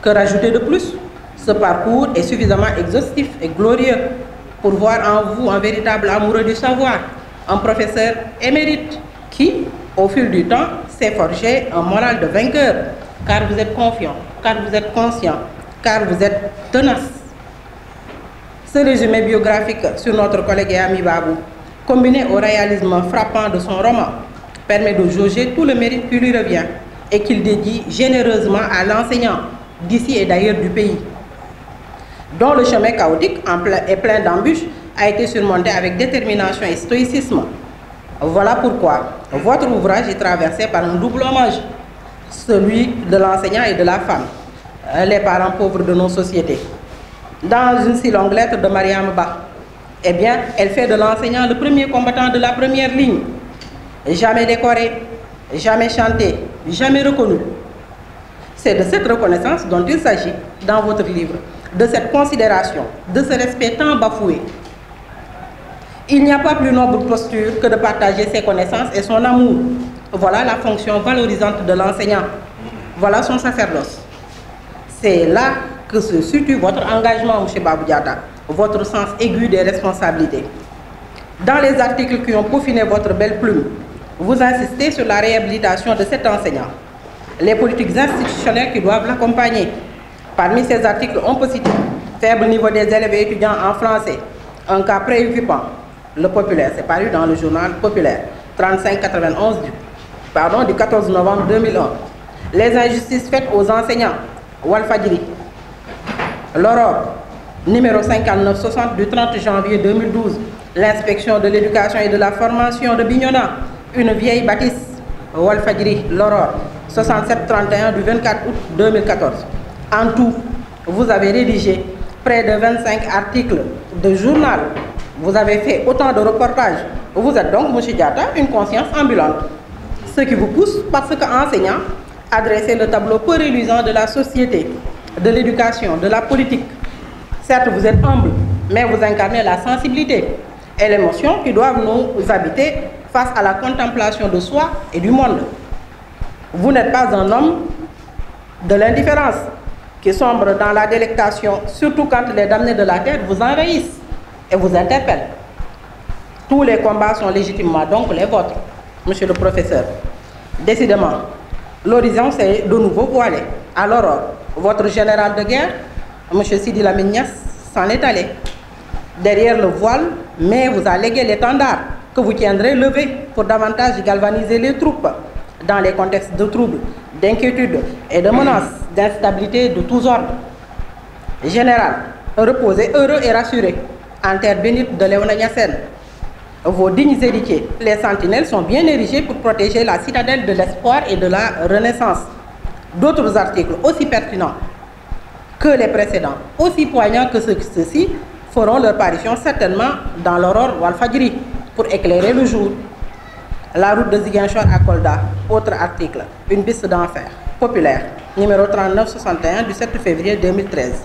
E: Que rajouter de plus? Ce parcours est suffisamment exhaustif et glorieux pour voir en vous un véritable amoureux du savoir, un professeur émérite qui, au fil du temps, s'est forgé un moral de vainqueur, car vous êtes confiant, car vous êtes conscient, car vous êtes tenace. Ce résumé biographique sur notre collègue et ami Babou, combiné au réalisme frappant de son roman, permet de jauger tout le mérite qui lui revient et qu'il dédie généreusement à l'enseignant d'ici et d'ailleurs du pays, dont le chemin chaotique et plein d'embûches a été surmonté avec détermination et stoïcisme. Voilà pourquoi votre ouvrage est traversé par un double hommage, celui de l'enseignant et de la femme, les parents pauvres de nos sociétés. Dans une si longue lettre de Mariam Ba, eh bien, elle fait de l'enseignant le premier combattant de la première ligne, jamais décoré, jamais chanté, jamais reconnu. C'est de cette reconnaissance dont il s'agit dans votre livre, de cette considération, de ce respect tant bafoué. Il n'y a pas plus noble posture que de partager ses connaissances et son amour. Voilà la fonction valorisante de l'enseignant. Voilà son sacerdoce. C'est là que se situe votre engagement, M. Babou Diatta, votre sens aigu des responsabilités. Dans les articles qui ont peaufiné votre belle plume, vous insistez sur la réhabilitation de cet enseignant, les politiques institutionnelles qui doivent l'accompagner. Parmi ces articles, on peut citer faible niveau des élèves et étudiants en français, un cas préoccupant, le Populaire, c'est paru dans le journal Populaire, 3591 du 14 novembre 2001. Les injustices faites aux enseignants, Walfadjri, l'Aurore, numéro 5960 du 30 janvier 2012, l'inspection de l'éducation et de la formation de Bignona, une vieille bâtisse, Walfadjri, l'Aurore, 6731 du 24 août 2014. En tout, vous avez rédigé près de 25 articles de journal. Vous avez fait autant de reportages. Vous êtes donc, M. Diatta, une conscience ambulante. Ce qui vous pousse, parce qu'enseignant, à dresser le tableau peu reluisant de la société, de l'éducation, de la politique. Certes, vous êtes humble, mais vous incarnez la sensibilité et l'émotion qui doivent nous habiter face à la contemplation de soi et du monde. Vous n'êtes pas un homme de l'indifférence qui sombre dans la délectation, surtout quand les damnés de la terre vous envahissent et vous interpellent. Tous les combats sont légitimement donc les vôtres, monsieur le professeur. Décidément, l'horizon s'est de nouveau voilé. À l'aurore, votre général de guerre, monsieur Sidi Lamine Niasse, s'en est allé. Derrière le voile, mais vous a légué l'étendard que vous tiendrez levé pour davantage galvaniser les troupes dans les contextes de troubles, d'inquiétude et de menaces, d'instabilité de tous ordres. Général, reposez heureux et rassuré en terre bénite de Léona Niassène. Vos dignes héritiers, les sentinelles, sont bien érigés pour protéger la citadelle de l'espoir et de la renaissance. D'autres articles aussi pertinents que les précédents, aussi poignants que ceux-ci, feront leur parution certainement dans l'Aurore Walfadjri pour éclairer le jour. La route de Ziguinchor à Kolda, autre article, une piste d'enfer, Populaire, numéro 3961 du 7 février 2013.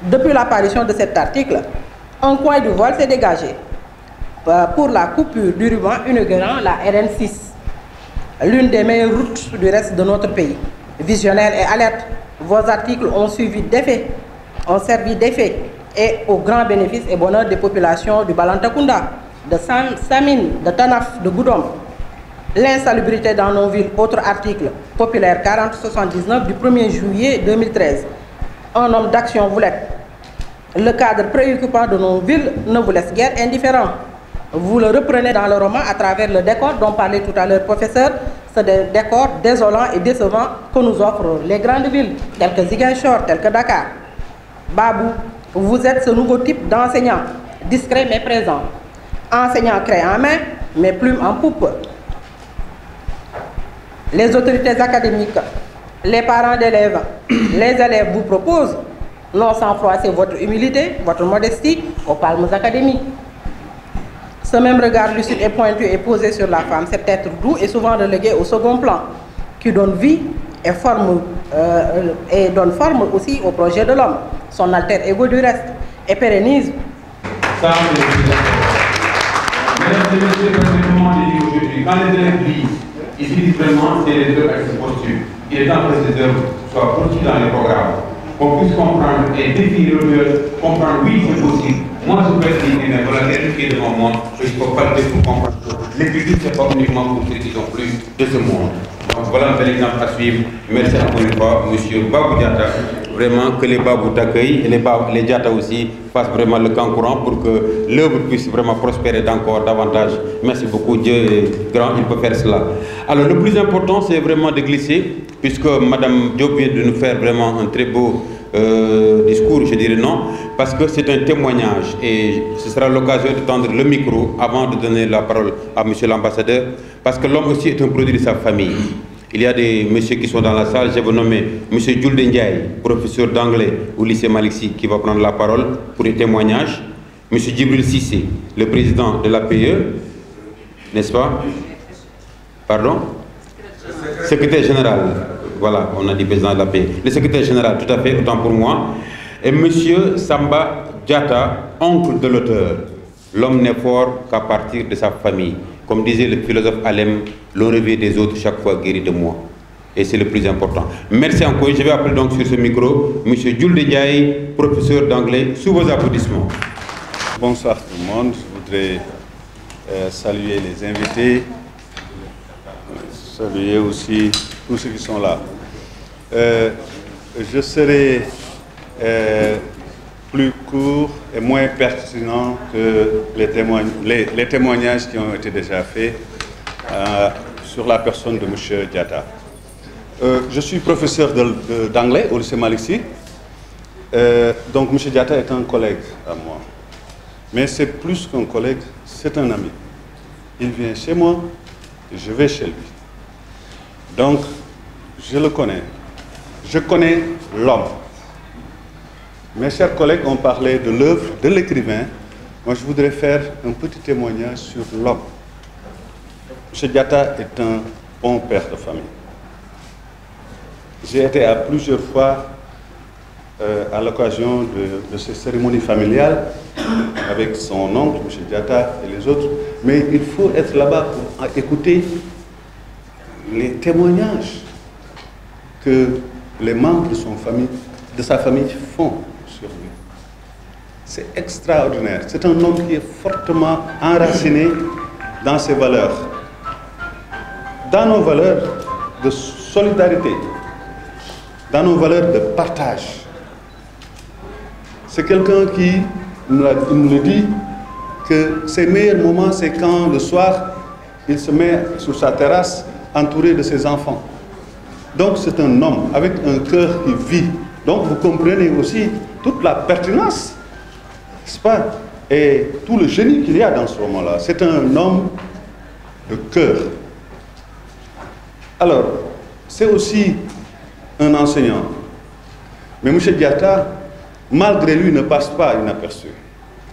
E: Depuis l'apparition de cet article, un coin du voile s'est dégagé pour la coupure du ruban inaugurant la RN6, l'une des meilleures routes du reste de notre pays. Visionnaire et alerte, vos articles ont servi d'effet et au grand bénéfice et bonheur des populations du Balantakunda, de Samine, de Tanaf, de Goudom. L'insalubrité dans nos villes, autre article, populaire 4079 du 1er juillet 2013. Un homme d'action vous l'êtes. Le cadre préoccupant de nos villes ne vous laisse guère indifférent. Vous le reprenez dans le roman à travers le décor dont parlait tout à l'heure professeur, ce décor désolant et décevant que nous offrent les grandes villes, telles que Ziguinchor, telles que Dakar. Babou, vous êtes ce nouveau type d'enseignant, discret mais présent. Enseignant craie en main, mais plume en poupe. Les autorités académiques, les parents d'élèves, les élèves vous proposent, non sans froisser votre humilité, votre modestie, aux palmes académiques. Ce même regard lucide et pointu est posé sur la femme, cet être doux et souvent relégué au second plan, qui donne vie et donne forme aussi au projet de l'homme, son alter ego du reste, et pérennise.
A: Ça, mesdames et messieurs, précisément dit aujourd'hui, quand les élèves lisent, ils disent vraiment c'est les œuvres avec ce postule. Il est temps que ces œuvres soient poursuivies dans les programmes, qu'on puisse comprendre et définir l'auteur, comprendre oui c'est possible. Moi je peux être libre, mais voilà quelqu'un qui est devant moi, il ne faut pas le faire pour comprendre. L'étude c'est pas uniquement pour ceux qui sont plus de ce monde. Donc voilà un bel exemple à suivre. Merci encore une fois, M. Babou Diatta. Vraiment que les Babou t'accueillent et les Diatta aussi fassent vraiment le camp courant pour que l'œuvre puisse vraiment prospérer encore davantage. Merci beaucoup, Dieu est grand, il peut faire cela. Alors le plus important c'est vraiment de glisser, puisque Mme Diop vient de nous faire vraiment un très beau discours, je dirais non, parce que c'est un témoignage et ce sera l'occasion de tendre le micro avant de donner la parole à M. l'ambassadeur, parce que l'homme aussi est un produit de sa famille. Il y a des messieurs qui sont dans la salle, je vais nommer M. Jules Ndiaye, professeur d'anglais au lycée Malixi, qui va prendre la parole pour un témoignage. M. Djibril Sissé, le président de l'APE, n'est-ce pas? Pardon? Secrétaire général. Voilà, on a dit président de l'APE. Le secrétaire général, tout à fait, autant pour moi. Et M. Samba Diatta, oncle de l'auteur. L'homme n'est fort qu'à partir de sa famille. Comme disait le philosophe Alem, l'on revient des autres chaque fois guéri de moi. Et c'est le plus important. Merci encore. Je vais appeler donc sur ce micro M. Jules Ndiaye, professeur d'anglais, sous vos applaudissements.
F: Bonsoir tout le monde. Je voudrais saluer les invités, saluer aussi tous ceux qui sont là. Je serai plus court et moins pertinent que les témoignages qui ont été déjà faits sur la personne de M. Diatta. Je suis professeur d'anglais au lycée Malixi, donc M. Diatta est un collègue à moi. Mais c'est plus qu'un collègue, c'est un ami. Il vient chez moi et je vais chez lui. Donc, je le connais. Je connais l'homme. Mes chers collègues ont parlé de l'œuvre de l'écrivain. Moi, je voudrais faire un petit témoignage sur l'homme. M. Diatta est un bon père de famille. J'ai été à plusieurs fois à l'occasion de ces cérémonies familiales avec son oncle, M. Diatta et les autres. Mais il faut être là-bas pour écouter les témoignages que les membres de sa famille font sur lui. C'est extraordinaire. C'est un homme qui est fortement enraciné dans ses valeurs, dans nos valeurs de solidarité, dans nos valeurs de partage. C'est quelqu'un qui nous le dit que ses meilleurs moments, c'est quand le soir, il se met sur sa terrasse entouré de ses enfants. Donc c'est un homme avec un cœur qui vit. Donc vous comprenez aussi toute la pertinence, n'est-ce pas? Et tout le génie qu'il y a dans ce roman-là. C'est un homme de cœur. Alors, c'est aussi un enseignant. Mais M. Diatta, malgré lui, ne passe pas inaperçu.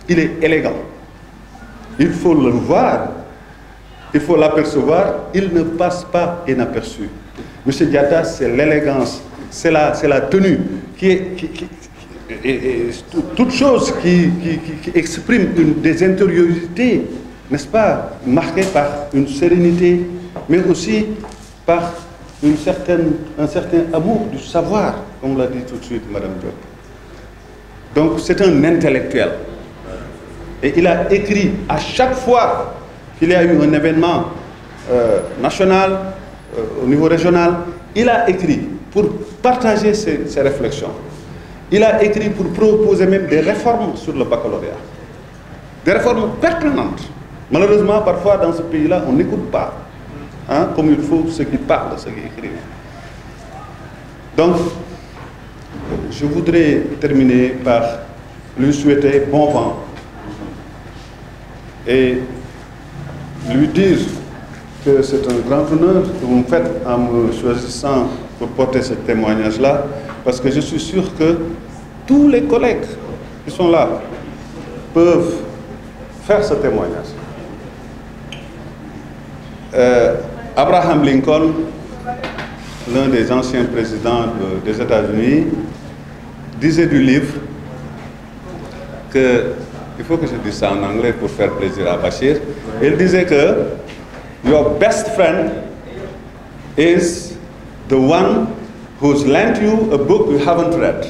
F: Il est élégant. Il faut le voir, il faut l'apercevoir, il ne passe pas inaperçu. M. Diatta, c'est l'élégance, c'est la tenue qui toute chose qui exprime des intériorités, n'est-ce pas, marquées par une sérénité, mais aussi par un certain amour du savoir, comme l'a dit tout de suite Madame Diop. Donc c'est un intellectuel. Et il a écrit à chaque fois qu'il y a eu un événement national, au niveau régional, il a écrit pour partager ses réflexions. Il a écrit pour proposer même des réformes sur le baccalauréat. Des réformes pertinentes. Malheureusement, parfois dans ce pays-là, on n'écoute pas comme il faut ceux qui parlent, ceux qui écrivent. Donc, je voudrais terminer par lui souhaiter bon vent et lui dire que c'est un grand honneur que vous me faites en me choisissant pour porter ce témoignage-là, parce que je suis sûr que tous les collègues qui sont là peuvent faire ce témoignage. Abraham Lincoln, l'un des anciens présidents des États-Unis, disait du livre que, il faut que je dise ça en anglais pour faire plaisir à Bachir, il disait que your best friend is the one who's lent you a book you haven't read.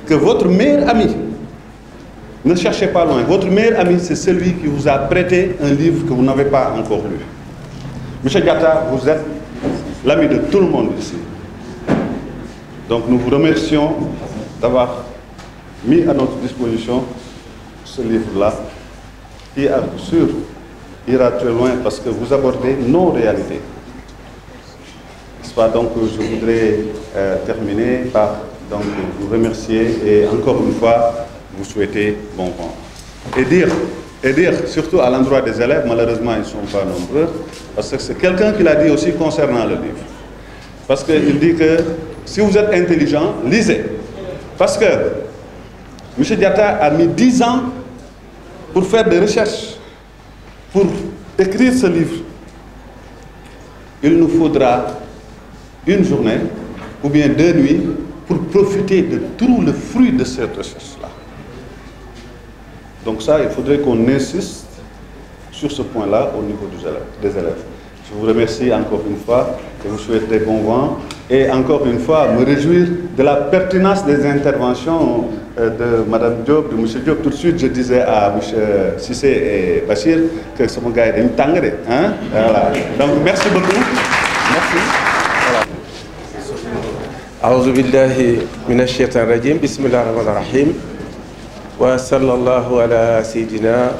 F: Que votre meilleur ami, ne cherchez pas loin, votre meilleur ami c'est celui qui vous a prêté un livre que vous n'avez pas encore lu. Monsieur Diatta, vous êtes l'ami de tout le monde ici. Donc nous vous remercions d'avoir mis à notre disposition ce livre-là, qui à coup sûr ira très loin parce que vous abordez nos réalités. Donc je voudrais terminer par vous remercier et encore une fois vous souhaiter bon vent. Et dire surtout à l'endroit des élèves, malheureusement ils ne sont pas nombreux, parce que c'est quelqu'un qui l'a dit aussi concernant le livre. Parce qu'il dit que si vous êtes intelligent, lisez. Parce que M. Diatta a mis 10 ans pour faire des recherches, pour écrire ce livre. Il nous faudra une journée ou bien 2 nuits pour profiter de tout le fruit de cette recherche-là. Donc ça, il faudrait qu'on insiste sur ce point-là au niveau des élèves. Je vous remercie encore une fois et vous souhaitez bon vent et encore une fois me réjouir de la pertinence des interventions de Mme Diop, de M. Diop. Tout de suite, je disais à M. Cissé et Bachir que ce mon gars est une tangre. Hein? Voilà. Donc merci beaucoup. Merci.
G: أعوذ بالله من الشيطان الرجيم بسم الله الرحمن الرحيم وصلى الله على سيدنا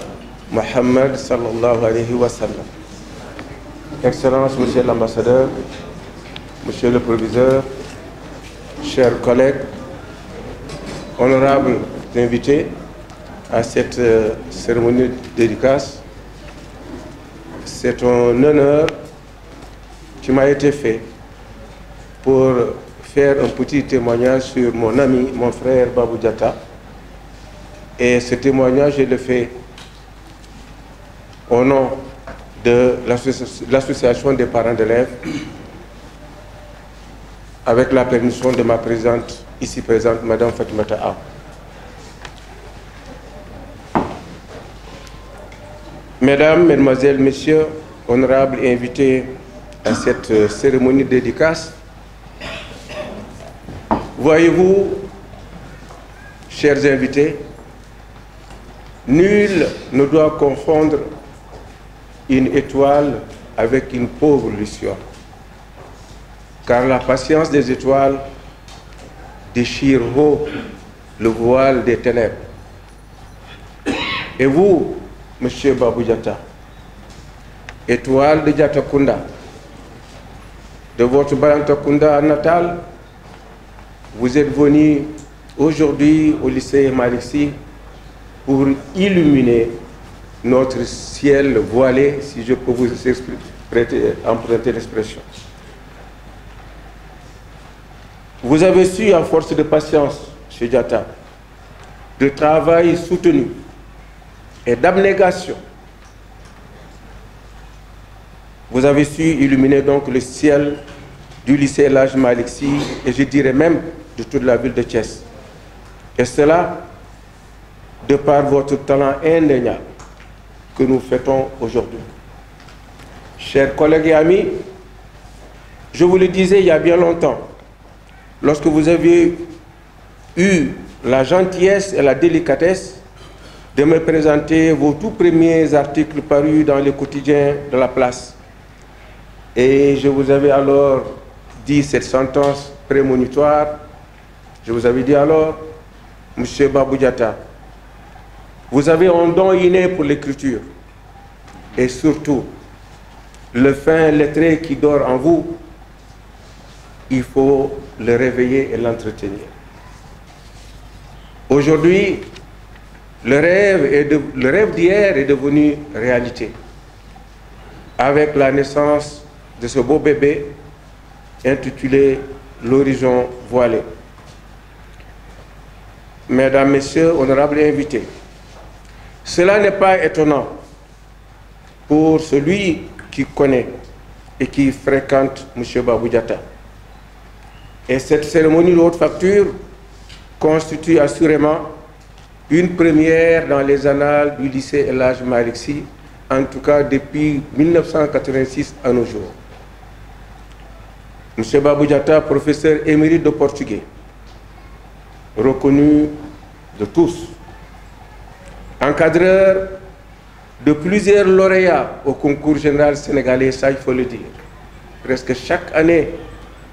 G: محمد صلى الله عليه وسلم. Excellence, Monsieur l'ambassadeur, Monsieur le proviseur, chers collègues, honorables invités à cette cérémonie de dédicace, c'est un honneur qui m'a été fait pour faire un petit témoignage sur mon ami, mon frère Babou Diatta. Et ce témoignage, je le fais au nom de l'association des parents d'élèves, avec la permission de ma présidente, ici présente, Madame Fatimata A. Mesdames, Mesdemoiselles, Messieurs, honorables invités à cette cérémonie de dédicace, voyez-vous, chers invités, nul ne doit confondre une étoile avec une pauvre luciole, car la patience des étoiles déchire haut le voile des ténèbres. Et vous, Monsieur Babou Diatta, étoile de Diatakunda, de votre Balantakunda natal, vous êtes venu aujourd'hui au lycée Malick Sy pour illuminer notre ciel voilé, si je peux vous emprunter l'expression. Vous avez su, à force de patience, M. Diatta, de travail soutenu et d'abnégation, vous avez su illuminer donc le ciel du lycée El Hadj Malick Sy et je dirais même de toute la ville de Thiès. Et cela, de par votre talent indéniable que nous fêtons aujourd'hui. Chers collègues et amis, je vous le disais il y a bien longtemps, lorsque vous avez eu la gentillesse et la délicatesse de me présenter vos tout premiers articles parus dans les quotidiens de la place. Et je vous avais alors dit cette sentence prémonitoire. Je vous avais dit alors, Monsieur Babou Diatta, vous avez un don inné pour l'écriture. Et surtout, le fin lettré qui dort en vous, il faut le réveiller et l'entretenir. Aujourd'hui, le rêve d'hier est devenu réalité. Avec la naissance de ce beau bébé intitulé L'horizon voilé. Mesdames, Messieurs, honorables invités, cela n'est pas étonnant pour celui qui connaît et qui fréquente M. Babou Diatta. Et cette cérémonie de haute facture constitue assurément une première dans les annales du lycée El Hadji Malick Sy, en tout cas depuis 1986 à nos jours. M. Babou Diatta, professeur émérite de portugais, reconnu de tous, encadreur de plusieurs lauréats au concours général sénégalais, ça il faut le dire. Presque chaque année,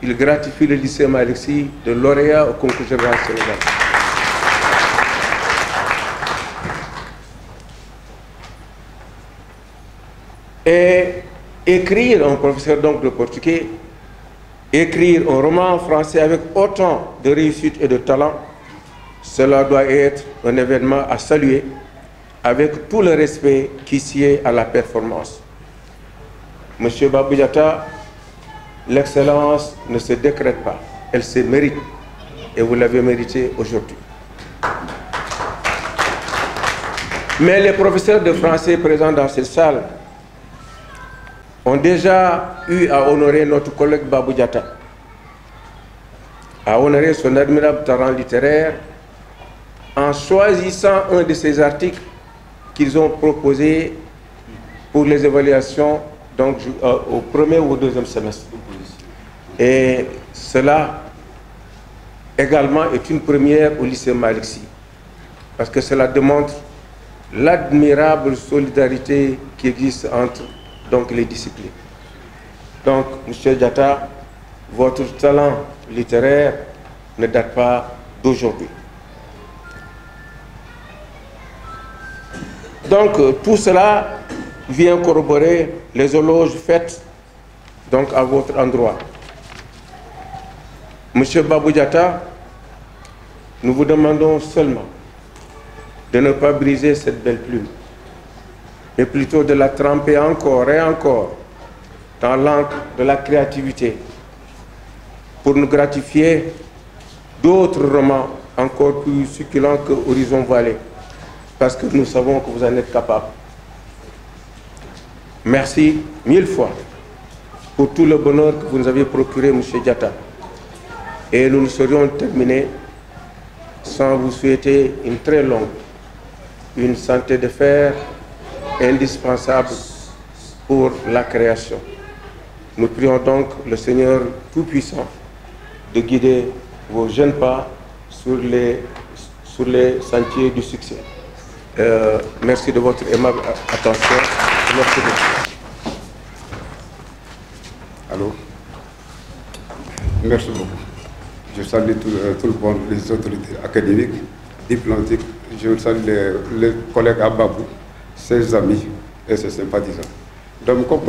G: il gratifie le lycée Malick Sy de lauréats au concours général sénégalais. Et écrire, un professeur donc de portugais, écrire un roman français avec autant de réussite et de talent, cela doit être un événement à saluer avec tout le respect qui sied à la performance. Monsieur Babou Diatta, l'excellence ne se décrète pas, elle se mérite et vous l'avez mérité aujourd'hui. Mais les professeurs de français présents dans cette salle ont déjà eu à honorer notre collègue Babou Diatta, à honorer son admirable talent littéraire en choisissant un de ses articles qu'ils ont proposé pour les évaluations donc, au premier ou au deuxième semestre. Et cela également est une première au lycée Malick Sy, parce que cela démontre l'admirable solidarité qui existe entre donc, les disciplines. Donc, M. Diatta, votre talent littéraire ne date pas d'aujourd'hui. Donc, tout cela vient corroborer les éloges faites donc, à votre endroit. Monsieur Babou Diatta, nous vous demandons seulement de ne pas briser cette belle plume, mais plutôt de la tremper encore et encore dans l'encre de la créativité pour nous gratifier d'autres romans encore plus succulents que Horizon voilé, parce que nous savons que vous en êtes capable. Merci mille fois pour tout le bonheur que vous nous avez procuré, M. Diatta. Et nous ne serions terminés sans vous souhaiter une très longue, une santé de fer indispensable pour la création. Nous prions donc le Seigneur Tout-Puissant de guider vos jeunes pas sur les sentiers du succès. Merci de votre aimable attention. Merci beaucoup.
H: Allô? Merci beaucoup. Je salue tout le monde, les autorités académiques, diplomatiques. Je salue les collègues à Babou, ses amis et ses sympathisants. Donc, comme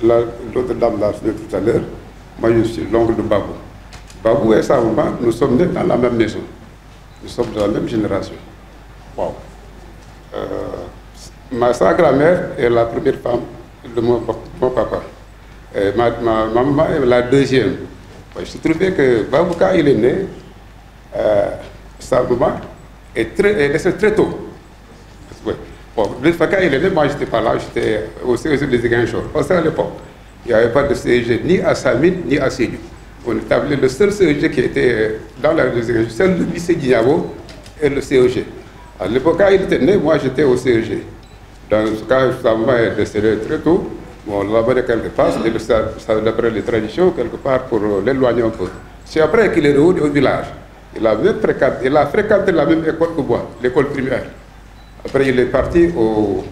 H: l'autre dame l'a fait tout à l'heure, moi je suis l'oncle de Babou. Babou et sa maman, nous sommes nés dans la même maison. Nous sommes de la même génération. Wow. Sa grand-mère est la première femme de mon papa. Et ma maman est la deuxième. Il se trouvait que Babou, quand il est né, sa maman est décédée très tôt. Ouais. Bon, quand il est né, moi j'étais pas là, j'étais au CEG des Ziguinchor. Parce qu'à l'époque, il n'y avait pas de CEG ni à Samine ni à Sédhiou. On établit le seul CEG qui était dans la Ziguinchor, c'est le lycée Guignabo et le CEG. À l'époque, quand il était né, moi j'étais au CEG. Donc, quand sa maman est décédée très tôt, bon, on l'a amené quelque part, d'après les traditions, quelque part pour l'éloigner un peu. C'est après qu'il est revenu au village. Il a fréquenté la même école que moi, l'école primaire. Après, il est parti au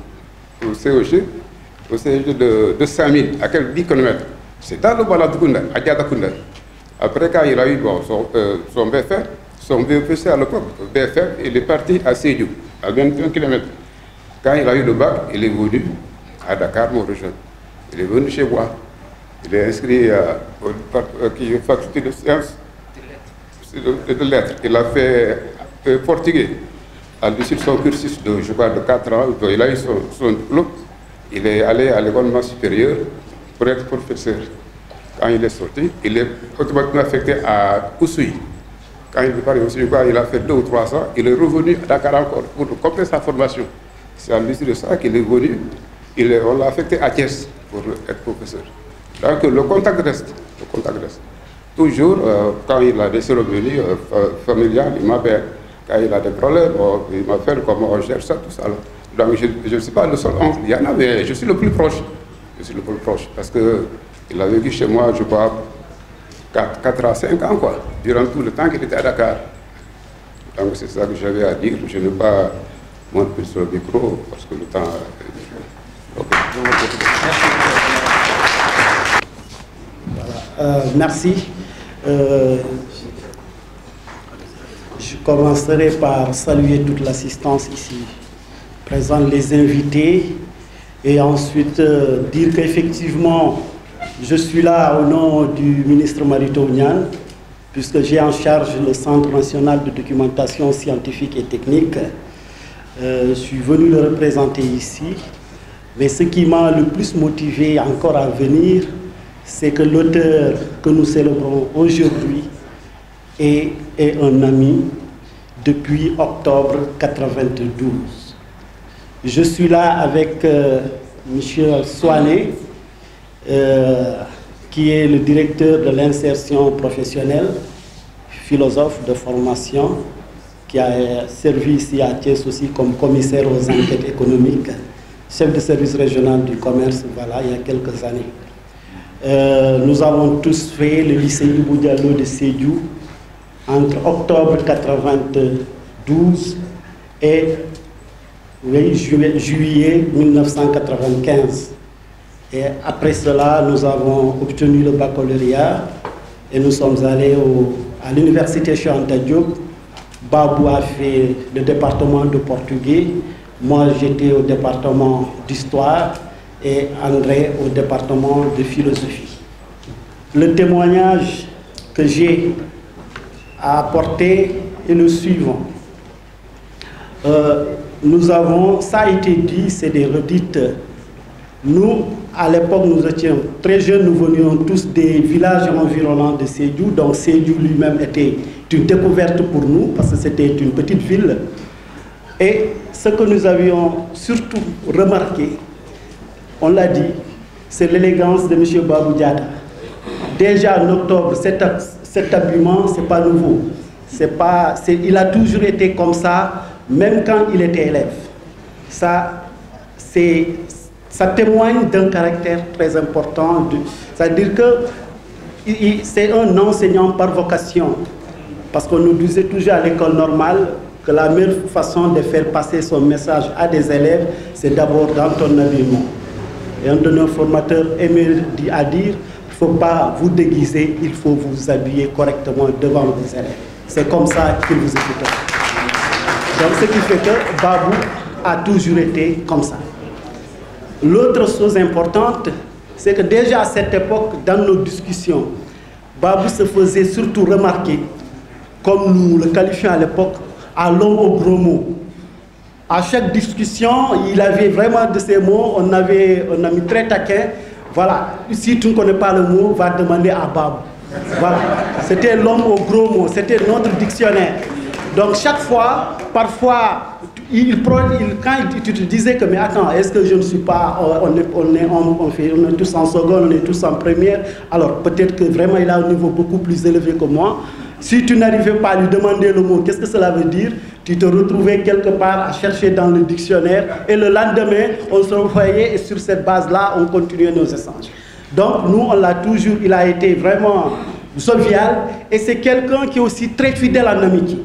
H: CEG de 5000, à quelques 10 km. C'est dans le Baladkounda, à Diadakounda. Après, quand il a eu son BFR, son BFC à l'époque, BFR, il est parti à Sédiou, à 21 km. Quand il a eu le bac, il est venu à Dakar, mon rejoint. Il est venu chez moi. Il est inscrit à la faculté de sciences, de lettres. Il a fait portugais. À l'issue de son cursus de, je crois, de 4 ans, il a eu son diplôme. Il est allé à l'école supérieure pour être professeur. Quand il est sorti, il est automatiquement affecté à Oussouy. Quand il est parti au Oussouy, il a fait 2 ou 3 ans. Il est revenu à Dakar encore pour compléter sa formation. C'est à l'issue de ça qu'il est venu. On l'a affecté à Thiès pour être professeur. Donc le contact reste. Toujours, quand il a des cérémonies familiales, il m'appelle. Quand il a des problèmes, il m'appelle comment on gère ça, tout ça. Là. Donc je ne suis pas le seul oncle, il y en a, mais je suis le plus proche. Parce qu'il a vécu chez moi, je crois, 4 à 5 ans, quoi, durant tout le temps qu'il était à Dakar. Donc c'est ça que j'avais à dire. Je n'ai pas montré sur le micro, parce que le temps... Okay.
I: Voilà. Merci. Je commencerai par saluer toute l'assistance ici présente, les invités, et ensuite dire qu'effectivement, je suis là au nom du ministre Mary Teuw Niane, puisque j'ai en charge le Centre national de documentation scientifique et technique. Je suis venu le représenter ici, mais ce qui m'a le plus motivé encore à venir, c'est que l'auteur que nous célébrons aujourd'hui est un ami depuis octobre 1992. Je suis là avec M. Soané, qui est le directeur de l'insertion professionnelle, philosophe de formation, qui a servi ici à Thiès aussi comme commissaire aux enquêtes économiques, chef de service régional du commerce, voilà, il y a quelques années. Nous avons tous fait le lycée Ibou Diallo de Sédiou entre octobre 1992 et juillet 1995. Et après cela, nous avons obtenu le baccalauréat et nous sommes allés à l'université Cheikh Anta Diop. Babou a fait le département de portugais, moi j'étais au département d'histoire et André au département de philosophie. Le témoignage que j'ai à apporter est le suivant. Nous avons, ça a été dit, c'est des redites. Nous, à l'époque, nous étions très jeunes, nous venions tous des villages environnants de Sédiou, donc Sédiou lui-même était une découverte pour nous, parce que c'était une petite ville. Et ce que nous avions surtout remarqué, on l'a dit, c'est l'élégance de M. Babou Diatta. Déjà en octobre, cet habillement, ce n'est pas nouveau. Il a toujours été comme ça, même quand il était élève. Ça témoigne d'un caractère très important. C'est-à-dire que c'est un enseignant par vocation. Parce qu'on nous disait toujours à l'école normale que la meilleure façon de faire passer son message à des élèves, c'est d'abord dans ton habillement. Et un de nos formateurs aimait à dire, il ne faut pas vous déguiser, il faut vous habiller correctement devant vos élèves. C'est comme ça qu'il vous écoute. Donc ce qui fait que Babou a toujours été comme ça. L'autre chose importante, c'est que déjà à cette époque, dans nos discussions, Babou se faisait surtout remarquer, comme nous le qualifions à l'époque, à l'homme au gros mots. À chaque discussion, il avait vraiment de ces mots, on a mis très taquin. Voilà, si tu ne connais pas le mot, va demander à Babou. Voilà, c'était l'homme au gros mots, c'était notre dictionnaire. Donc chaque fois, parfois, quand tu te disais que mais attends, est-ce que je ne suis pas, on est tous en seconde, on est tous en première, alors peut-être que vraiment il a un niveau beaucoup plus élevé que moi. Si tu n'arrivais pas à lui demander le mot, qu'est-ce que cela veut dire? Tu te retrouvais quelque part à chercher dans le dictionnaire et le lendemain, on se revoyait et sur cette base-là, on continuait nos échanges. Donc nous, on l'a toujours, il a été vraiment jovial et c'est quelqu'un qui est aussi très fidèle en amitié.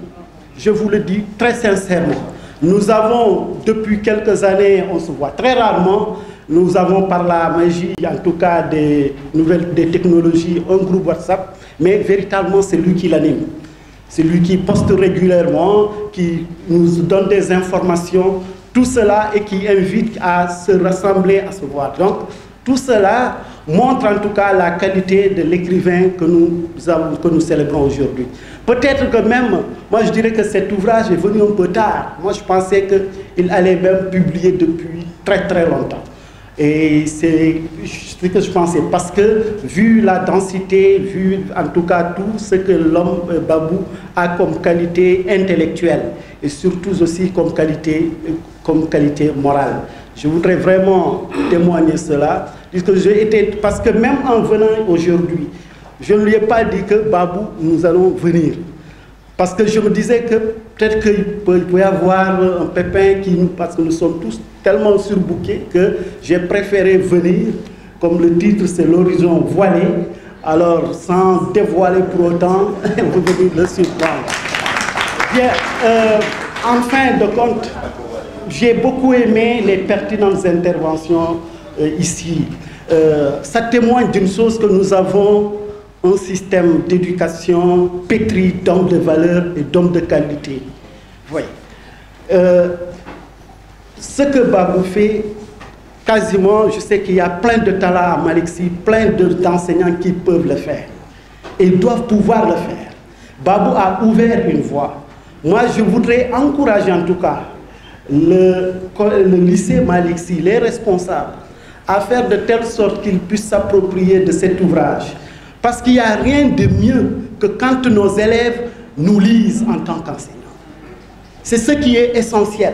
I: Je vous le dis très sincèrement. Nous avons, depuis quelques années, on se voit très rarement. Nous avons par la magie, en tout cas des technologies, un groupe WhatsApp, mais véritablement c'est lui qui l'anime. C'est lui qui poste régulièrement, qui nous donne des informations, tout cela et qui invite à se rassembler, à se voir. Donc, tout cela montre en tout cas la qualité de l'écrivain que nous célébrons aujourd'hui. Peut-être que même, moi je dirais que cet ouvrage est venu un peu tard. Moi je pensais qu'il allait même publier depuis très très longtemps. Et c'est ce que je pensais, parce que vu la densité, vu en tout cas tout ce que l'homme Babou a comme qualité intellectuelle et surtout aussi comme qualité morale. Je voudrais vraiment témoigner cela, parce que même en venant aujourd'hui, je ne lui ai pas dit que Babou, nous allons venir. Parce que je me disais que peut-être qu'il peut y avoir un pépin parce que nous sommes tous tellement surbookés que j'ai préféré venir, comme le titre c'est l'horizon voilé, alors sans dévoiler pour autant, venir le surprendre. Bien, en fin de compte, j'ai beaucoup aimé les pertinentes interventions ici. Ça témoigne d'une chose que nous avons un système d'éducation pétri d'hommes de valeur et d'hommes de qualité. Oui. Ce que Babou fait, quasiment, je sais qu'il y a plein de talents à Malick-Sy, plein d'enseignants qui peuvent le faire. Et ils doivent pouvoir le faire. Babou a ouvert une voie. Moi, je voudrais encourager en tout cas le lycée Malick-Sy, les responsables, à faire de telle sorte qu'ils puissent s'approprier de cet ouvrage. Parce qu'il n'y a rien de mieux que quand nos élèves nous lisent en tant qu'enseignants. C'est ce qui est essentiel.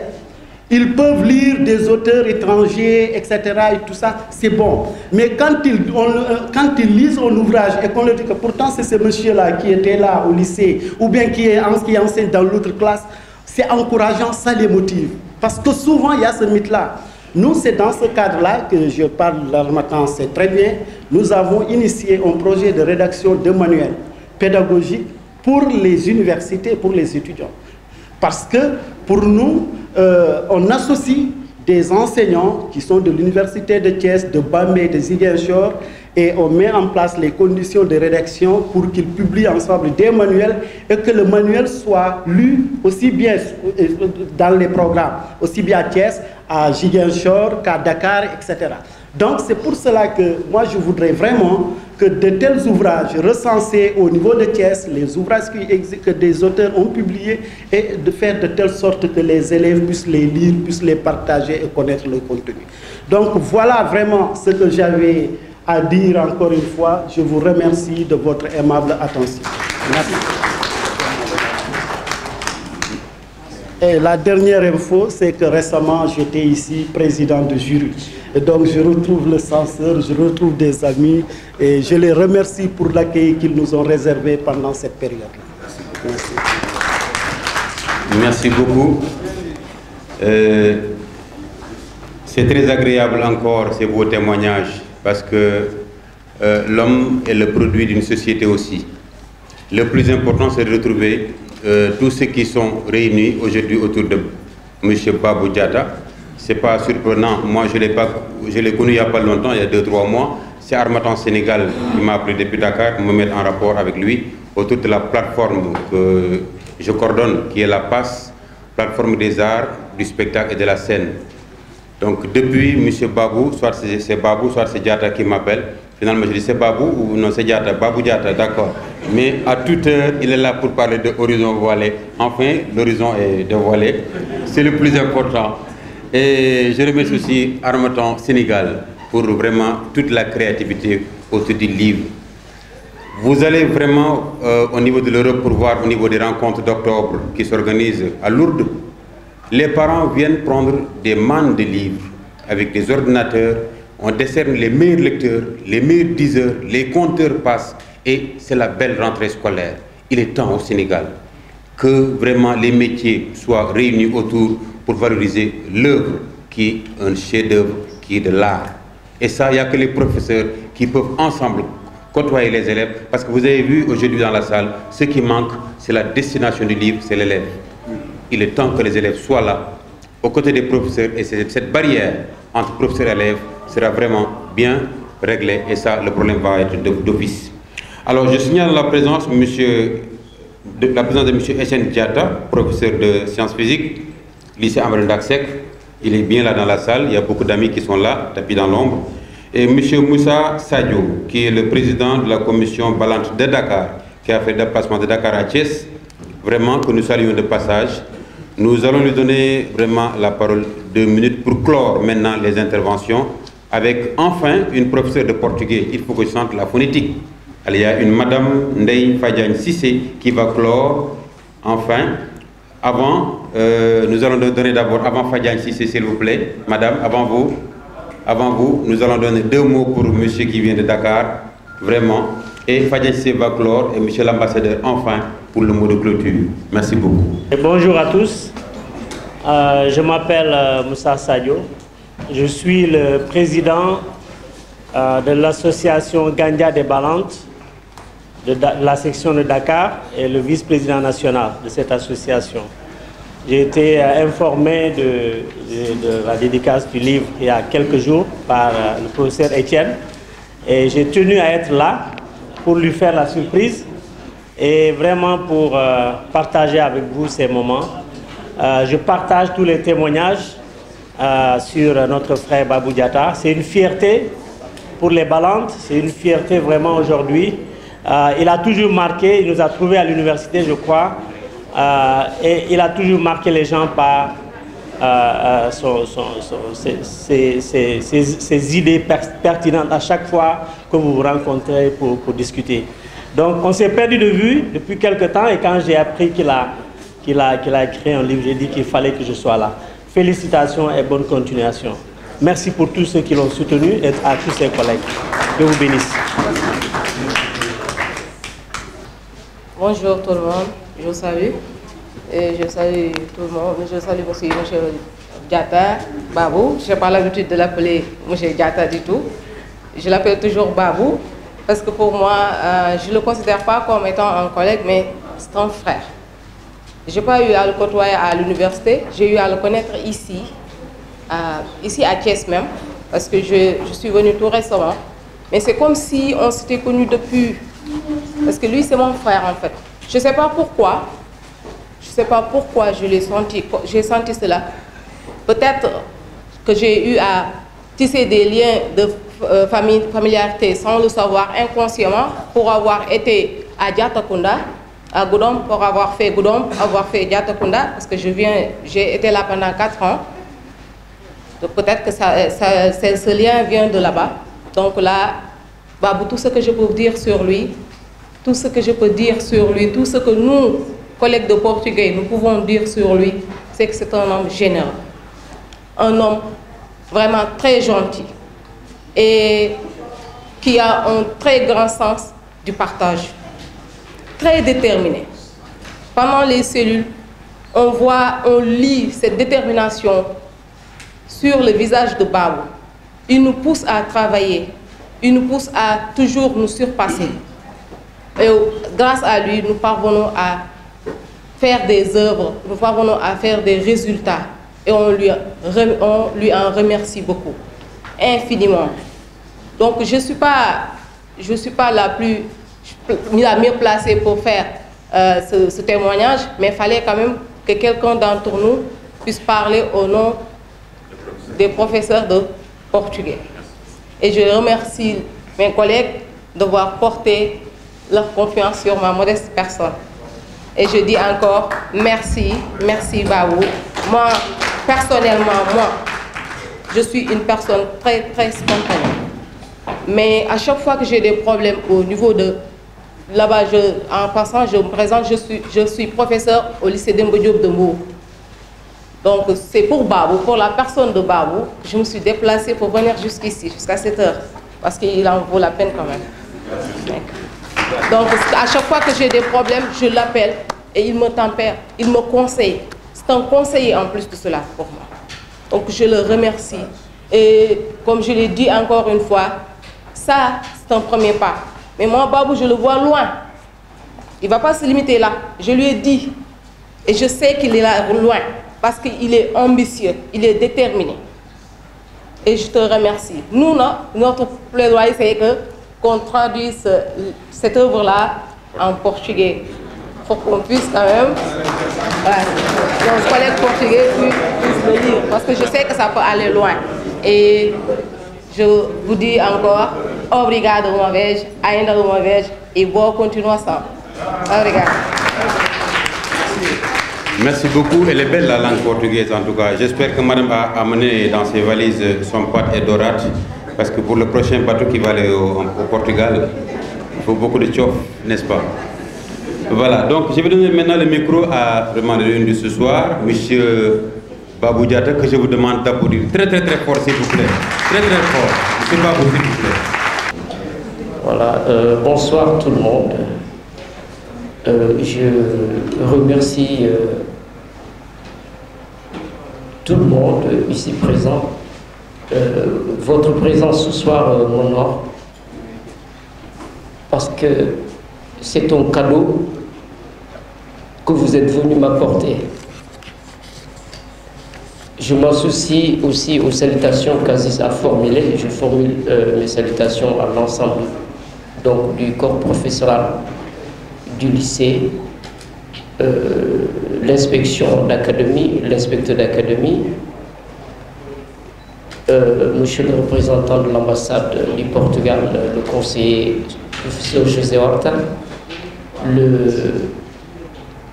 I: Ils peuvent lire des auteurs étrangers, etc. et tout ça, c'est bon. Mais quand ils lisent un ouvrage et qu'on leur dit que pourtant c'est ce monsieur-là qui était là au lycée, ou bien qui enseigne dans l'autre classe, c'est encourageant, ça les motive. Parce que souvent il y a ce mythe-là. Nous, c'est dans ce cadre-là que je parle là maintenant, c'est très bien. Nous avons initié un projet de rédaction de manuels pédagogiques pour les universités, pour les étudiants. Parce que pour nous, on associe des enseignants qui sont de l'université de Thiès, de Bambey, de Ziguinchor, et on met en place les conditions de rédaction pour qu'ils publient ensemble des manuels et que le manuel soit lu aussi bien dans les programmes, aussi bien à Thiès, à Ziguinchor qu'à Dakar, etc. Donc c'est pour cela que moi je voudrais vraiment que de tels ouvrages recensés au niveau de Thiès, les ouvrages que des auteurs ont publiés, et de faire de telle sorte que les élèves puissent les lire, puissent les partager et connaître le contenu. Donc voilà vraiment ce que j'avais à dire encore une fois. Je vous remercie de votre aimable attention. Merci. Et la dernière info, c'est que récemment, j'étais ici président de jury. Et donc, je retrouve le censeur, je retrouve des amis, et je les remercie pour l'accueil qu'ils nous ont réservé pendant cette période-là. Merci.
A: Merci beaucoup. C'est très agréable encore ces beaux témoignages, parce que l'homme est le produit d'une société aussi. Le plus important, c'est de retrouver tous ceux qui sont réunis aujourd'hui autour de M. Babou Diatta. Ce n'est pas surprenant. Moi, je l'ai connu il n'y a pas longtemps, il y a 2-3 mois. C'est Harmattan Sénégal qui m'a appelé depuis Dakar, me mettre en rapport avec lui autour de la plateforme que je coordonne, qui est la PAS, plateforme des arts, du spectacle et de la scène. Donc depuis M. Babou, soit c'est Babou, soit c'est Diatta qui m'appelle. Finalement, je dis c'est Babou ou non, c'est Diatta, Babou Diatta, d'accord. Mais à toute heure, il est là pour parler de horizon voilé. Enfin, l'horizon est dévoilé. C'est le plus important. Et je remercie aussi Harmattan Sénégal pour vraiment toute la créativité autour du livre. Vous allez vraiment au niveau de l'Europe pour voir au niveau des rencontres d'octobre qui s'organisent à Lourdes. Les parents viennent prendre des mannes de livres avec des ordinateurs. On décerne les meilleurs lecteurs, les meilleurs diseurs, les compteurs passent et c'est la belle rentrée scolaire. Il est temps au Sénégal que vraiment les métiers soient réunis autour pour valoriser l'œuvre qui est un chef-d'œuvre, qui est de l'art. Et ça, il n'y a que les professeurs qui peuvent ensemble côtoyer les élèves, parce que vous avez vu aujourd'hui dans la salle, ce qui manque, c'est la destination du livre, c'est l'élève. Il est temps que les élèves soient là, aux côtés des professeurs, et cette barrière entre professeurs et élèves sera vraiment bien réglée, et ça, le problème va être d'office. Alors, je signale la présence de M. Etienne Diatta, professeur de sciences physiques, lycée Amadou Daksek. Il est bien là dans la salle, il y a beaucoup d'amis qui sont là, tapis dans l'ombre. Et M. Moussa Sadio, qui est le président de la commission Balante de Dakar, qui a fait le déplacement de Dakar à Thiès, vraiment que nous saluons de passage. Nous allons lui donner vraiment la parole 2 minutes pour clore maintenant les interventions avec enfin une professeure de portugais. Il faut que je sente la phonétique. Il y a une Madame Ndeye Fadiane Sissé qui va clore enfin. Avant, nous allons donner d'abord, avant Fadiane Sissé s'il vous plaît, Madame, avant vous, nous allons donner 2 mots pour monsieur qui vient de Dakar, vraiment. Et Fadiane Sissé va clore et monsieur l'ambassadeur enfin pour le mot de clôture. Merci beaucoup.
J: Et bonjour à tous. Je m'appelle Moussa Sadio. Je suis le président de l'association Gandia des Balantes de la section de Dakar et le vice-président national de cette association. J'ai été informé de la dédicace du livre il y a quelques jours par le professeur Etienne et j'ai tenu à être là pour lui faire la surprise et vraiment pour partager avec vous ces moments. Je partage tous les témoignages sur notre frère Babou Diatta. C'est une fierté pour les Balantes, c'est une fierté vraiment aujourd'hui. Il a toujours marqué, il nous a trouvés à l'université, je crois, et il a toujours marqué les gens par ses idées pertinentes à chaque fois que vous vous rencontrez pour discuter. Donc on s'est perdu de vue depuis quelques temps et quand j'ai appris qu'il a écrit un livre, j'ai dit qu'il fallait que je sois là. Félicitations et bonne continuation. Merci pour tous ceux qui l'ont soutenu et à tous ses collègues. Que vous bénisse.
K: Bonjour tout le monde, je vous salue. Et je salue tout le monde. Je salue aussi M. Diatta, Babou. Je n'ai pas l'habitude de l'appeler M. Diatta du tout. Je l'appelle toujours Babou parce que pour moi, je ne le considère pas comme étant un collègue, mais c'est un frère. Je n'ai pas eu à le côtoyer à l'université, j'ai eu à le connaître ici, ici à Thiès même, parce que je suis venue tout récemment. Mais c'est comme si on s'était connus depuis, parce que lui c'est mon frère en fait. Je ne sais pas pourquoi, j'ai senti cela. Peut-être que j'ai eu à tisser des liens de familiarité sans le savoir inconsciemment pour avoir été à Diatakunda, à Goudom, pour avoir fait Goudom, avoir fait Diatakunda, parce que j'ai été là pendant 4 ans. Donc peut-être que ce lien vient de là-bas. Donc là, Babou, tout ce que je peux dire sur lui, tout ce que nous, collègues de portugais, nous pouvons dire sur lui, c'est que c'est un homme généreux. Un homme vraiment très gentil et qui a un très grand sens du partage, très déterminé. Pendant les cellules, on lit cette détermination sur le visage de Babou. Il nous pousse à travailler, il nous pousse à toujours nous surpasser. Et grâce à lui, nous parvenons à faire des œuvres, nous parvenons à faire des résultats. Et on lui en remercie beaucoup, infiniment. Donc je ne suis pas la mieux placée pour faire ce témoignage, mais il fallait quand même que quelqu'un d'entre nous puisse parler au nom des professeurs de portugais. Et je remercie mes collègues d'avoir porté leur confiance sur ma modeste personne. Et je dis encore merci, merci Babou. Moi, personnellement, je suis une personne très, très spontanée. Mais à chaque fois que j'ai des problèmes au niveau de... Là-bas, en passant, je me présente, je suis professeur au lycée Demba Diop de Mbour. Donc c'est pour Babou, pour la personne de Babou, que je me suis déplacée pour venir jusqu'ici, jusqu'à 7 heures. Parce qu'il en vaut la peine quand même. Donc à chaque fois que j'ai des problèmes, je l'appelle et il me tempère, il me conseille. C'est un conseiller en plus de cela pour moi. Donc je le remercie. Et comme je l'ai dit encore une fois, ça c'est un premier pas. Mais moi, Babou, je le vois loin. Il ne va pas se limiter là. Je lui ai dit, et je sais qu'il est là loin, parce qu'il est ambitieux, il est déterminé. Et je te remercie. Nous, notre plaidoyer, c'est qu'on traduise cette œuvre-là en portugais. Il faut qu'on puisse quand même, nos collègues portugais puissent le lire, parce que je sais que ça peut aller loin. Et je vous dis encore, obrigado uma vez, ainda uma vez, et bonne continuation. Obrigado.
A: Merci beaucoup. Elle est belle la langue portugaise en tout cas. J'espère que madame a amené dans ses valises son pâte et dorade, parce que pour le prochain bateau qui va aller au Portugal, il faut beaucoup de chof, n'est-ce pas? Voilà, donc je vais donner maintenant le micro à vraiment le l'une de ce soir, monsieur Babou Diatta, que je vous demande d'applaudir très fort s'il vous plaît. Très fort. Monsieur Babou, s'il vous plaît.
L: Voilà, bonsoir tout le monde. Je remercie tout le monde ici présent. Votre présence ce soir m'honore parce que c'est un cadeau que vous êtes venu m'apporter. Je m'associe aussi aux salutations qu'Aziz a formulées. Je formule mes salutations à l'ensemble donc du corps professoral du lycée, l'inspection d'académie, l'inspecteur d'académie, monsieur le représentant de l'ambassade du Portugal, le conseiller professeur José Horta, le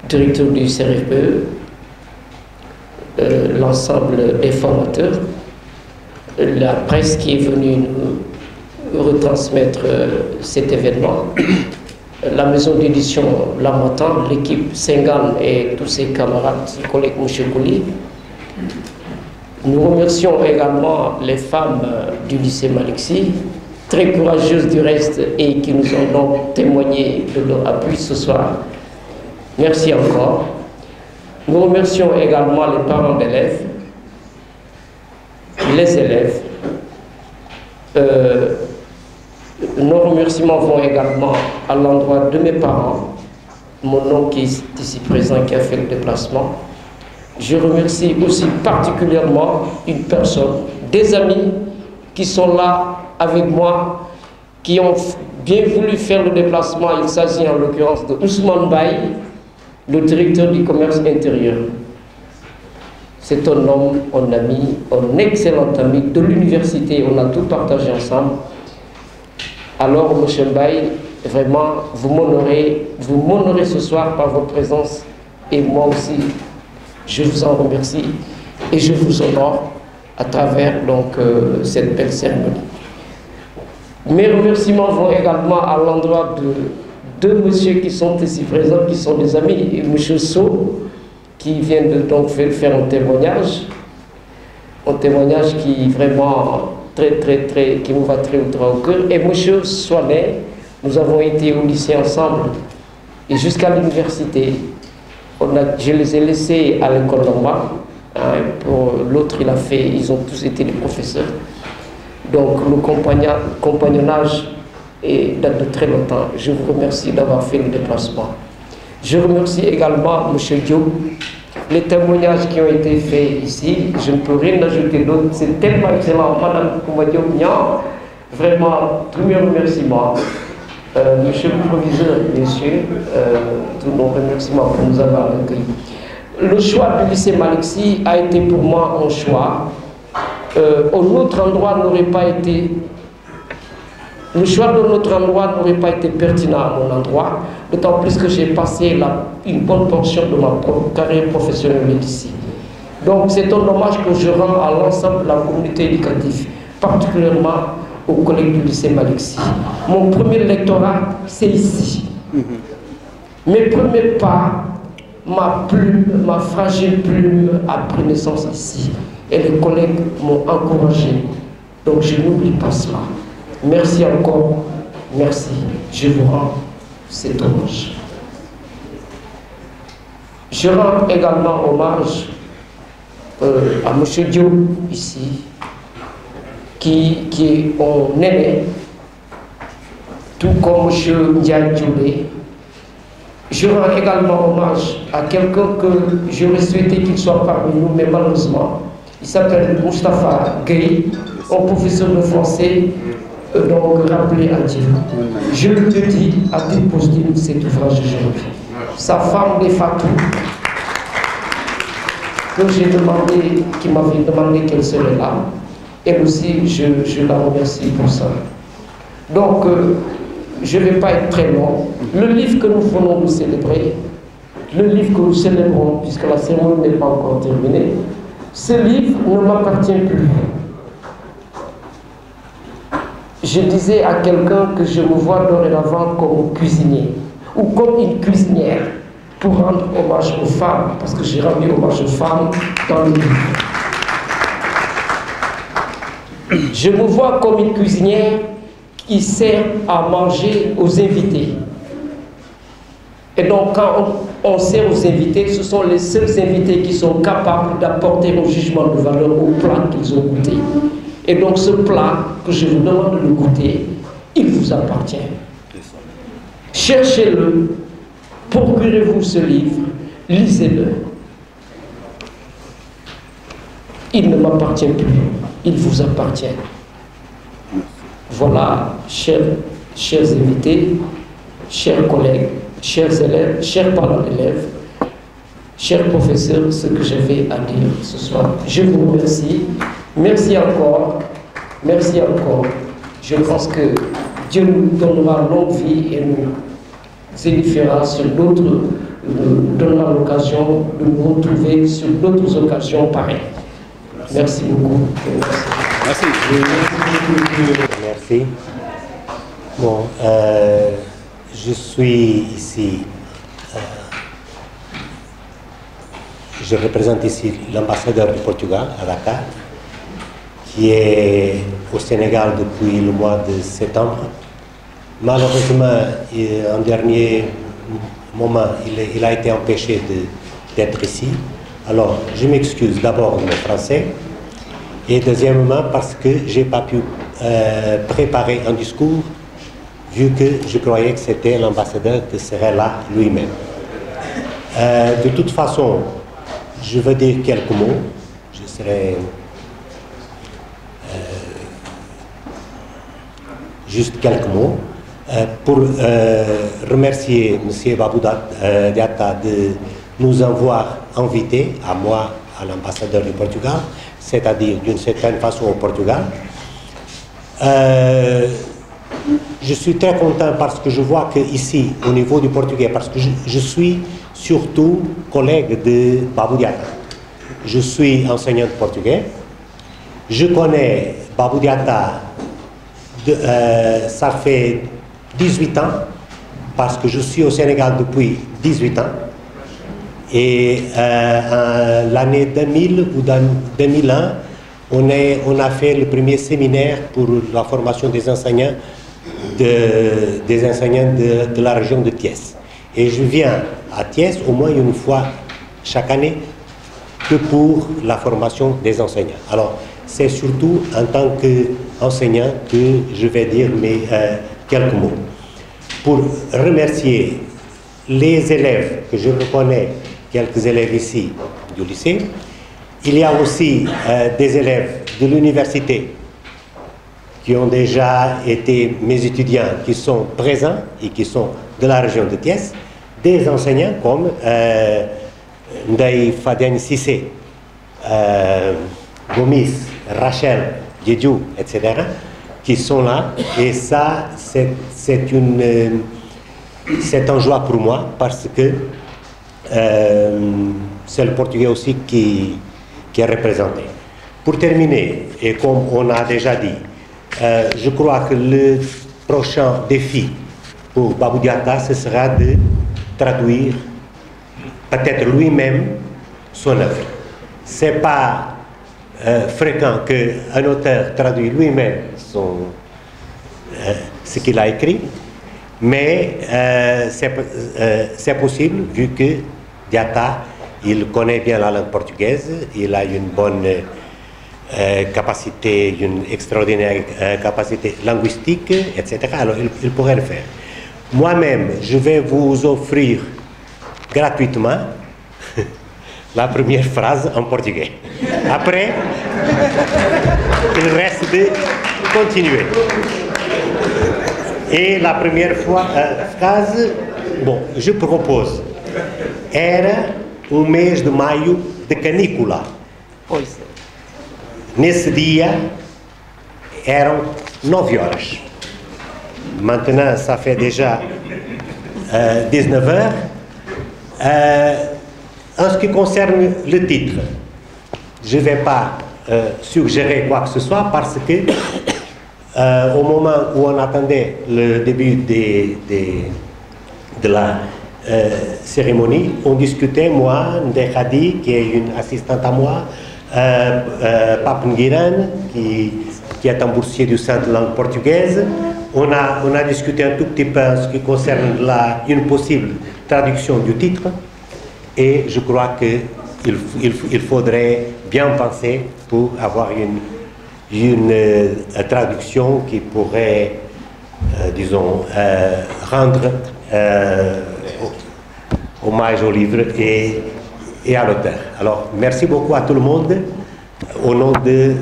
L: directeur du CRFPE, l'ensemble des formateurs, la presse qui est venue nous retransmettre cet événement, la maison d'édition L'Harmattan, l'équipe Sengan et tous ses camarades, collègues M. Kouli. Nous remercions également les femmes du lycée Malick Sy, très courageuses du reste et qui nous ont donc témoigné de leur appui ce soir. Merci encore. Nous remercions également les parents d'élèves, les élèves. Nos remerciements vont également à l'endroit de mes parents, mon oncle qui est ici présent, qui a fait le déplacement. Je remercie aussi particulièrement une personne, des amis qui sont là avec moi, qui ont bien voulu faire le déplacement. Il s'agit en l'occurrence de Ousmane Baye, le directeur du commerce intérieur. C'est un homme, un ami, un excellent ami de l'université. On a tout partagé ensemble. Alors, M. Baye, vraiment, vous m'honorez ce soir par votre présence. Et moi aussi, je vous en remercie et je vous honore à travers donc, cette belle cérémonie. Mes remerciements vont également à l'endroit de deux messieurs qui sont ici présents, qui sont des amis, et M. So, qui vient de donc faire un témoignage qui vraiment qui nous va très droit au cœur, et M. Soinet. Nous avons été au lycée ensemble et jusqu'à l'université. Je les ai laissés à l'école normale. Pour l'autre, ils ont tous été des professeurs. Donc le compagnonnage date de très longtemps. Je vous remercie d'avoir fait le déplacement. Je remercie également M. Diop. Les témoignages qui ont été faits ici, je ne peux rien ajouter d'autre. C'est tellement excellent. Madame Kouma Diop, vraiment, tous mes remerciements. Monsieur le proviseur, messieurs, tous nos remerciements pour nous avoir accueillis. Le choix du lycée Malick Sy a été pour moi un choix. Un autre endroit n'aurait pas été... Le choix de notre endroit n'aurait pas été pertinent à mon endroit, d'autant plus que j'ai passé une bonne portion de ma carrière professionnelle ici. Donc c'est un hommage que je rends à l'ensemble de la communauté éducative, particulièrement aux collègues du lycée Malick Sy. Mon premier lectorat, c'est ici. Mes premiers pas, ma fragile plume a pris naissance ici. Et les collègues m'ont encouragé. Donc je n'oublie pas cela. Merci encore. Merci. Je vous rends cet hommage. Je rends également hommage à M. Diop ici, qui est mon aîné, tout comme M. Ndiaye Djoulé. Je rends également hommage à quelqu'un que j'aurais souhaité qu'il soit parmi nous, mais malheureusement, il s'appelle Moustapha Gueye, un professeur de français, donc rappelé à Dieu. Je le dis à titre posthume de cet ouvrage aujourd'hui. Sa femme, les Fatou, que j'ai demandé, qui m'avait demandé qu'elle serait là, elle aussi, je la remercie pour ça. Donc, je ne vais pas être très long. Le livre que nous venons de célébrer, le livre que nous célébrons, puisque la cérémonie n'est pas encore terminée, ce livre ne m'appartient plus. Je disais à quelqu'un que je me vois dorénavant comme cuisinier, ou comme une cuisinière, pour rendre hommage aux femmes, parce que j'ai rendu hommage aux femmes dans le livre. Je me vois comme une cuisinière qui sert à manger aux invités. Et donc, quand on sert aux invités, ce sont les seuls invités qui sont capables d'apporter un jugement de valeur au plat qu'ils ont goûté. Et donc, ce plat que je vous demande de goûter, il vous appartient. Cherchez-le, procurez-vous ce livre, lisez-le. Il ne m'appartient plus, il vous appartient. Voilà, chers invités, chers collègues, chers élèves, chers parents d'élèves, chers professeurs, ce que j'avais à dire ce soir. Je vous remercie. Merci encore. Merci encore. Je pense que Dieu nous donnera longue vie et nous édifiera sur d'autres, nous donnera l'occasion de nous retrouver sur d'autres occasions pareilles. Merci beaucoup.
F: Merci.
M: Merci. Bon, je suis ici, je représente ici l'ambassadeur du Portugal à Dakar, qui est au Sénégal depuis le mois de septembre. Malheureusement, en dernier moment, il a été empêché d'être ici. Alors, je m'excuse d'abord de mon français, et deuxièmement parce que je n'ai pas pu préparer un discours, vu que je croyais que c'était l'ambassadeur qui serait là lui-même. De toute façon, je veux dire quelques mots. Je serai juste quelques mots pour remercier M. Babou Diatta de nous avoir invités, à moi, à l'ambassadeur du Portugal, c'est-à-dire d'une certaine façon au Portugal. Je suis très content parce que je vois qu'ici, au niveau du portugais, parce que je suis surtout collègue de Babou Diatta. Je suis enseignant de portugais. Je connais Babou Diatta, ça fait 18 ans, parce que je suis au Sénégal depuis 18 ans. Et l'année 2000 ou 2001, on a fait le premier séminaire pour la formation des enseignants de la région de Thiès. Et je viens à Thiès au moins une fois chaque année que pour la formation des enseignants. Alors, c'est surtout en tant qu'enseignant que je vais dire quelques mots. Pour remercier les élèves, que je reconnais quelques élèves ici du lycée. Il y a aussi des élèves de l'université qui ont déjà été mes étudiants, qui sont présents et qui sont de la région de Thiès, des enseignants comme Ndaï Faden Sissé, Gomis, Rachel, Djedjou, etc., qui sont là. Et ça, c'est un joie pour moi parce que c'est le portugais aussi qui est représenté. Pour terminer, et comme on a déjà dit, je crois que le prochain défi pour Babou Diatta, ce sera de traduire peut-être lui-même son œuvre. Ce n'est pas fréquent qu'un auteur traduise lui-même ce qu'il a écrit, mais c'est possible vu que Diatta, il connaît bien la langue portugaise, il a une bonne capacité, une extraordinaire capacité linguistique, etc. Alors il pourrait le faire. Moi-même, je vais vous offrir gratuitement la première phrase en portugais. Après, il reste de continuer. Et la première phrase, bom, je propose, era mês de maio de canícula.
L: Pois.
M: Nesse dia eram 9 horas. Maintenant, ça fait déjà 19 heures. En ce qui concerne le titre, je ne vais pas suggérer quoi que ce soit parce que au moment où on attendait le début de la cérémonie, on discutait, moi, Ndekadi, qui est une assistante à moi, Pape Nguiran, qui est un boursier du Centre de langue portugaise. On a discuté un tout petit peu en ce qui concerne une possible traduction du titre. Et je crois qu'il faudrait bien penser pour avoir une traduction qui pourrait, disons, rendre hommage au livre et à l'auteur. Alors, merci beaucoup à tout le monde au nom de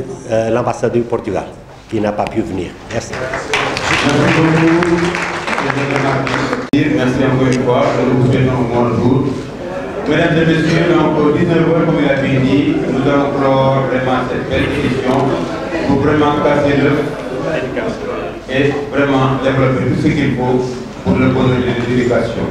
M: l'ambassadeur du Portugal qui n'a pas pu venir. Merci.
A: Merci beaucoup. Merci encore une fois. Nous vous souhaitons un bon jour. Mesdames et messieurs, donc 19h, comme il a bien dit, nous allons clore vraiment cette belle édition pour vraiment casser l'œuf et vraiment développer tout ce qu'il faut pour le bonheur de l'éducation.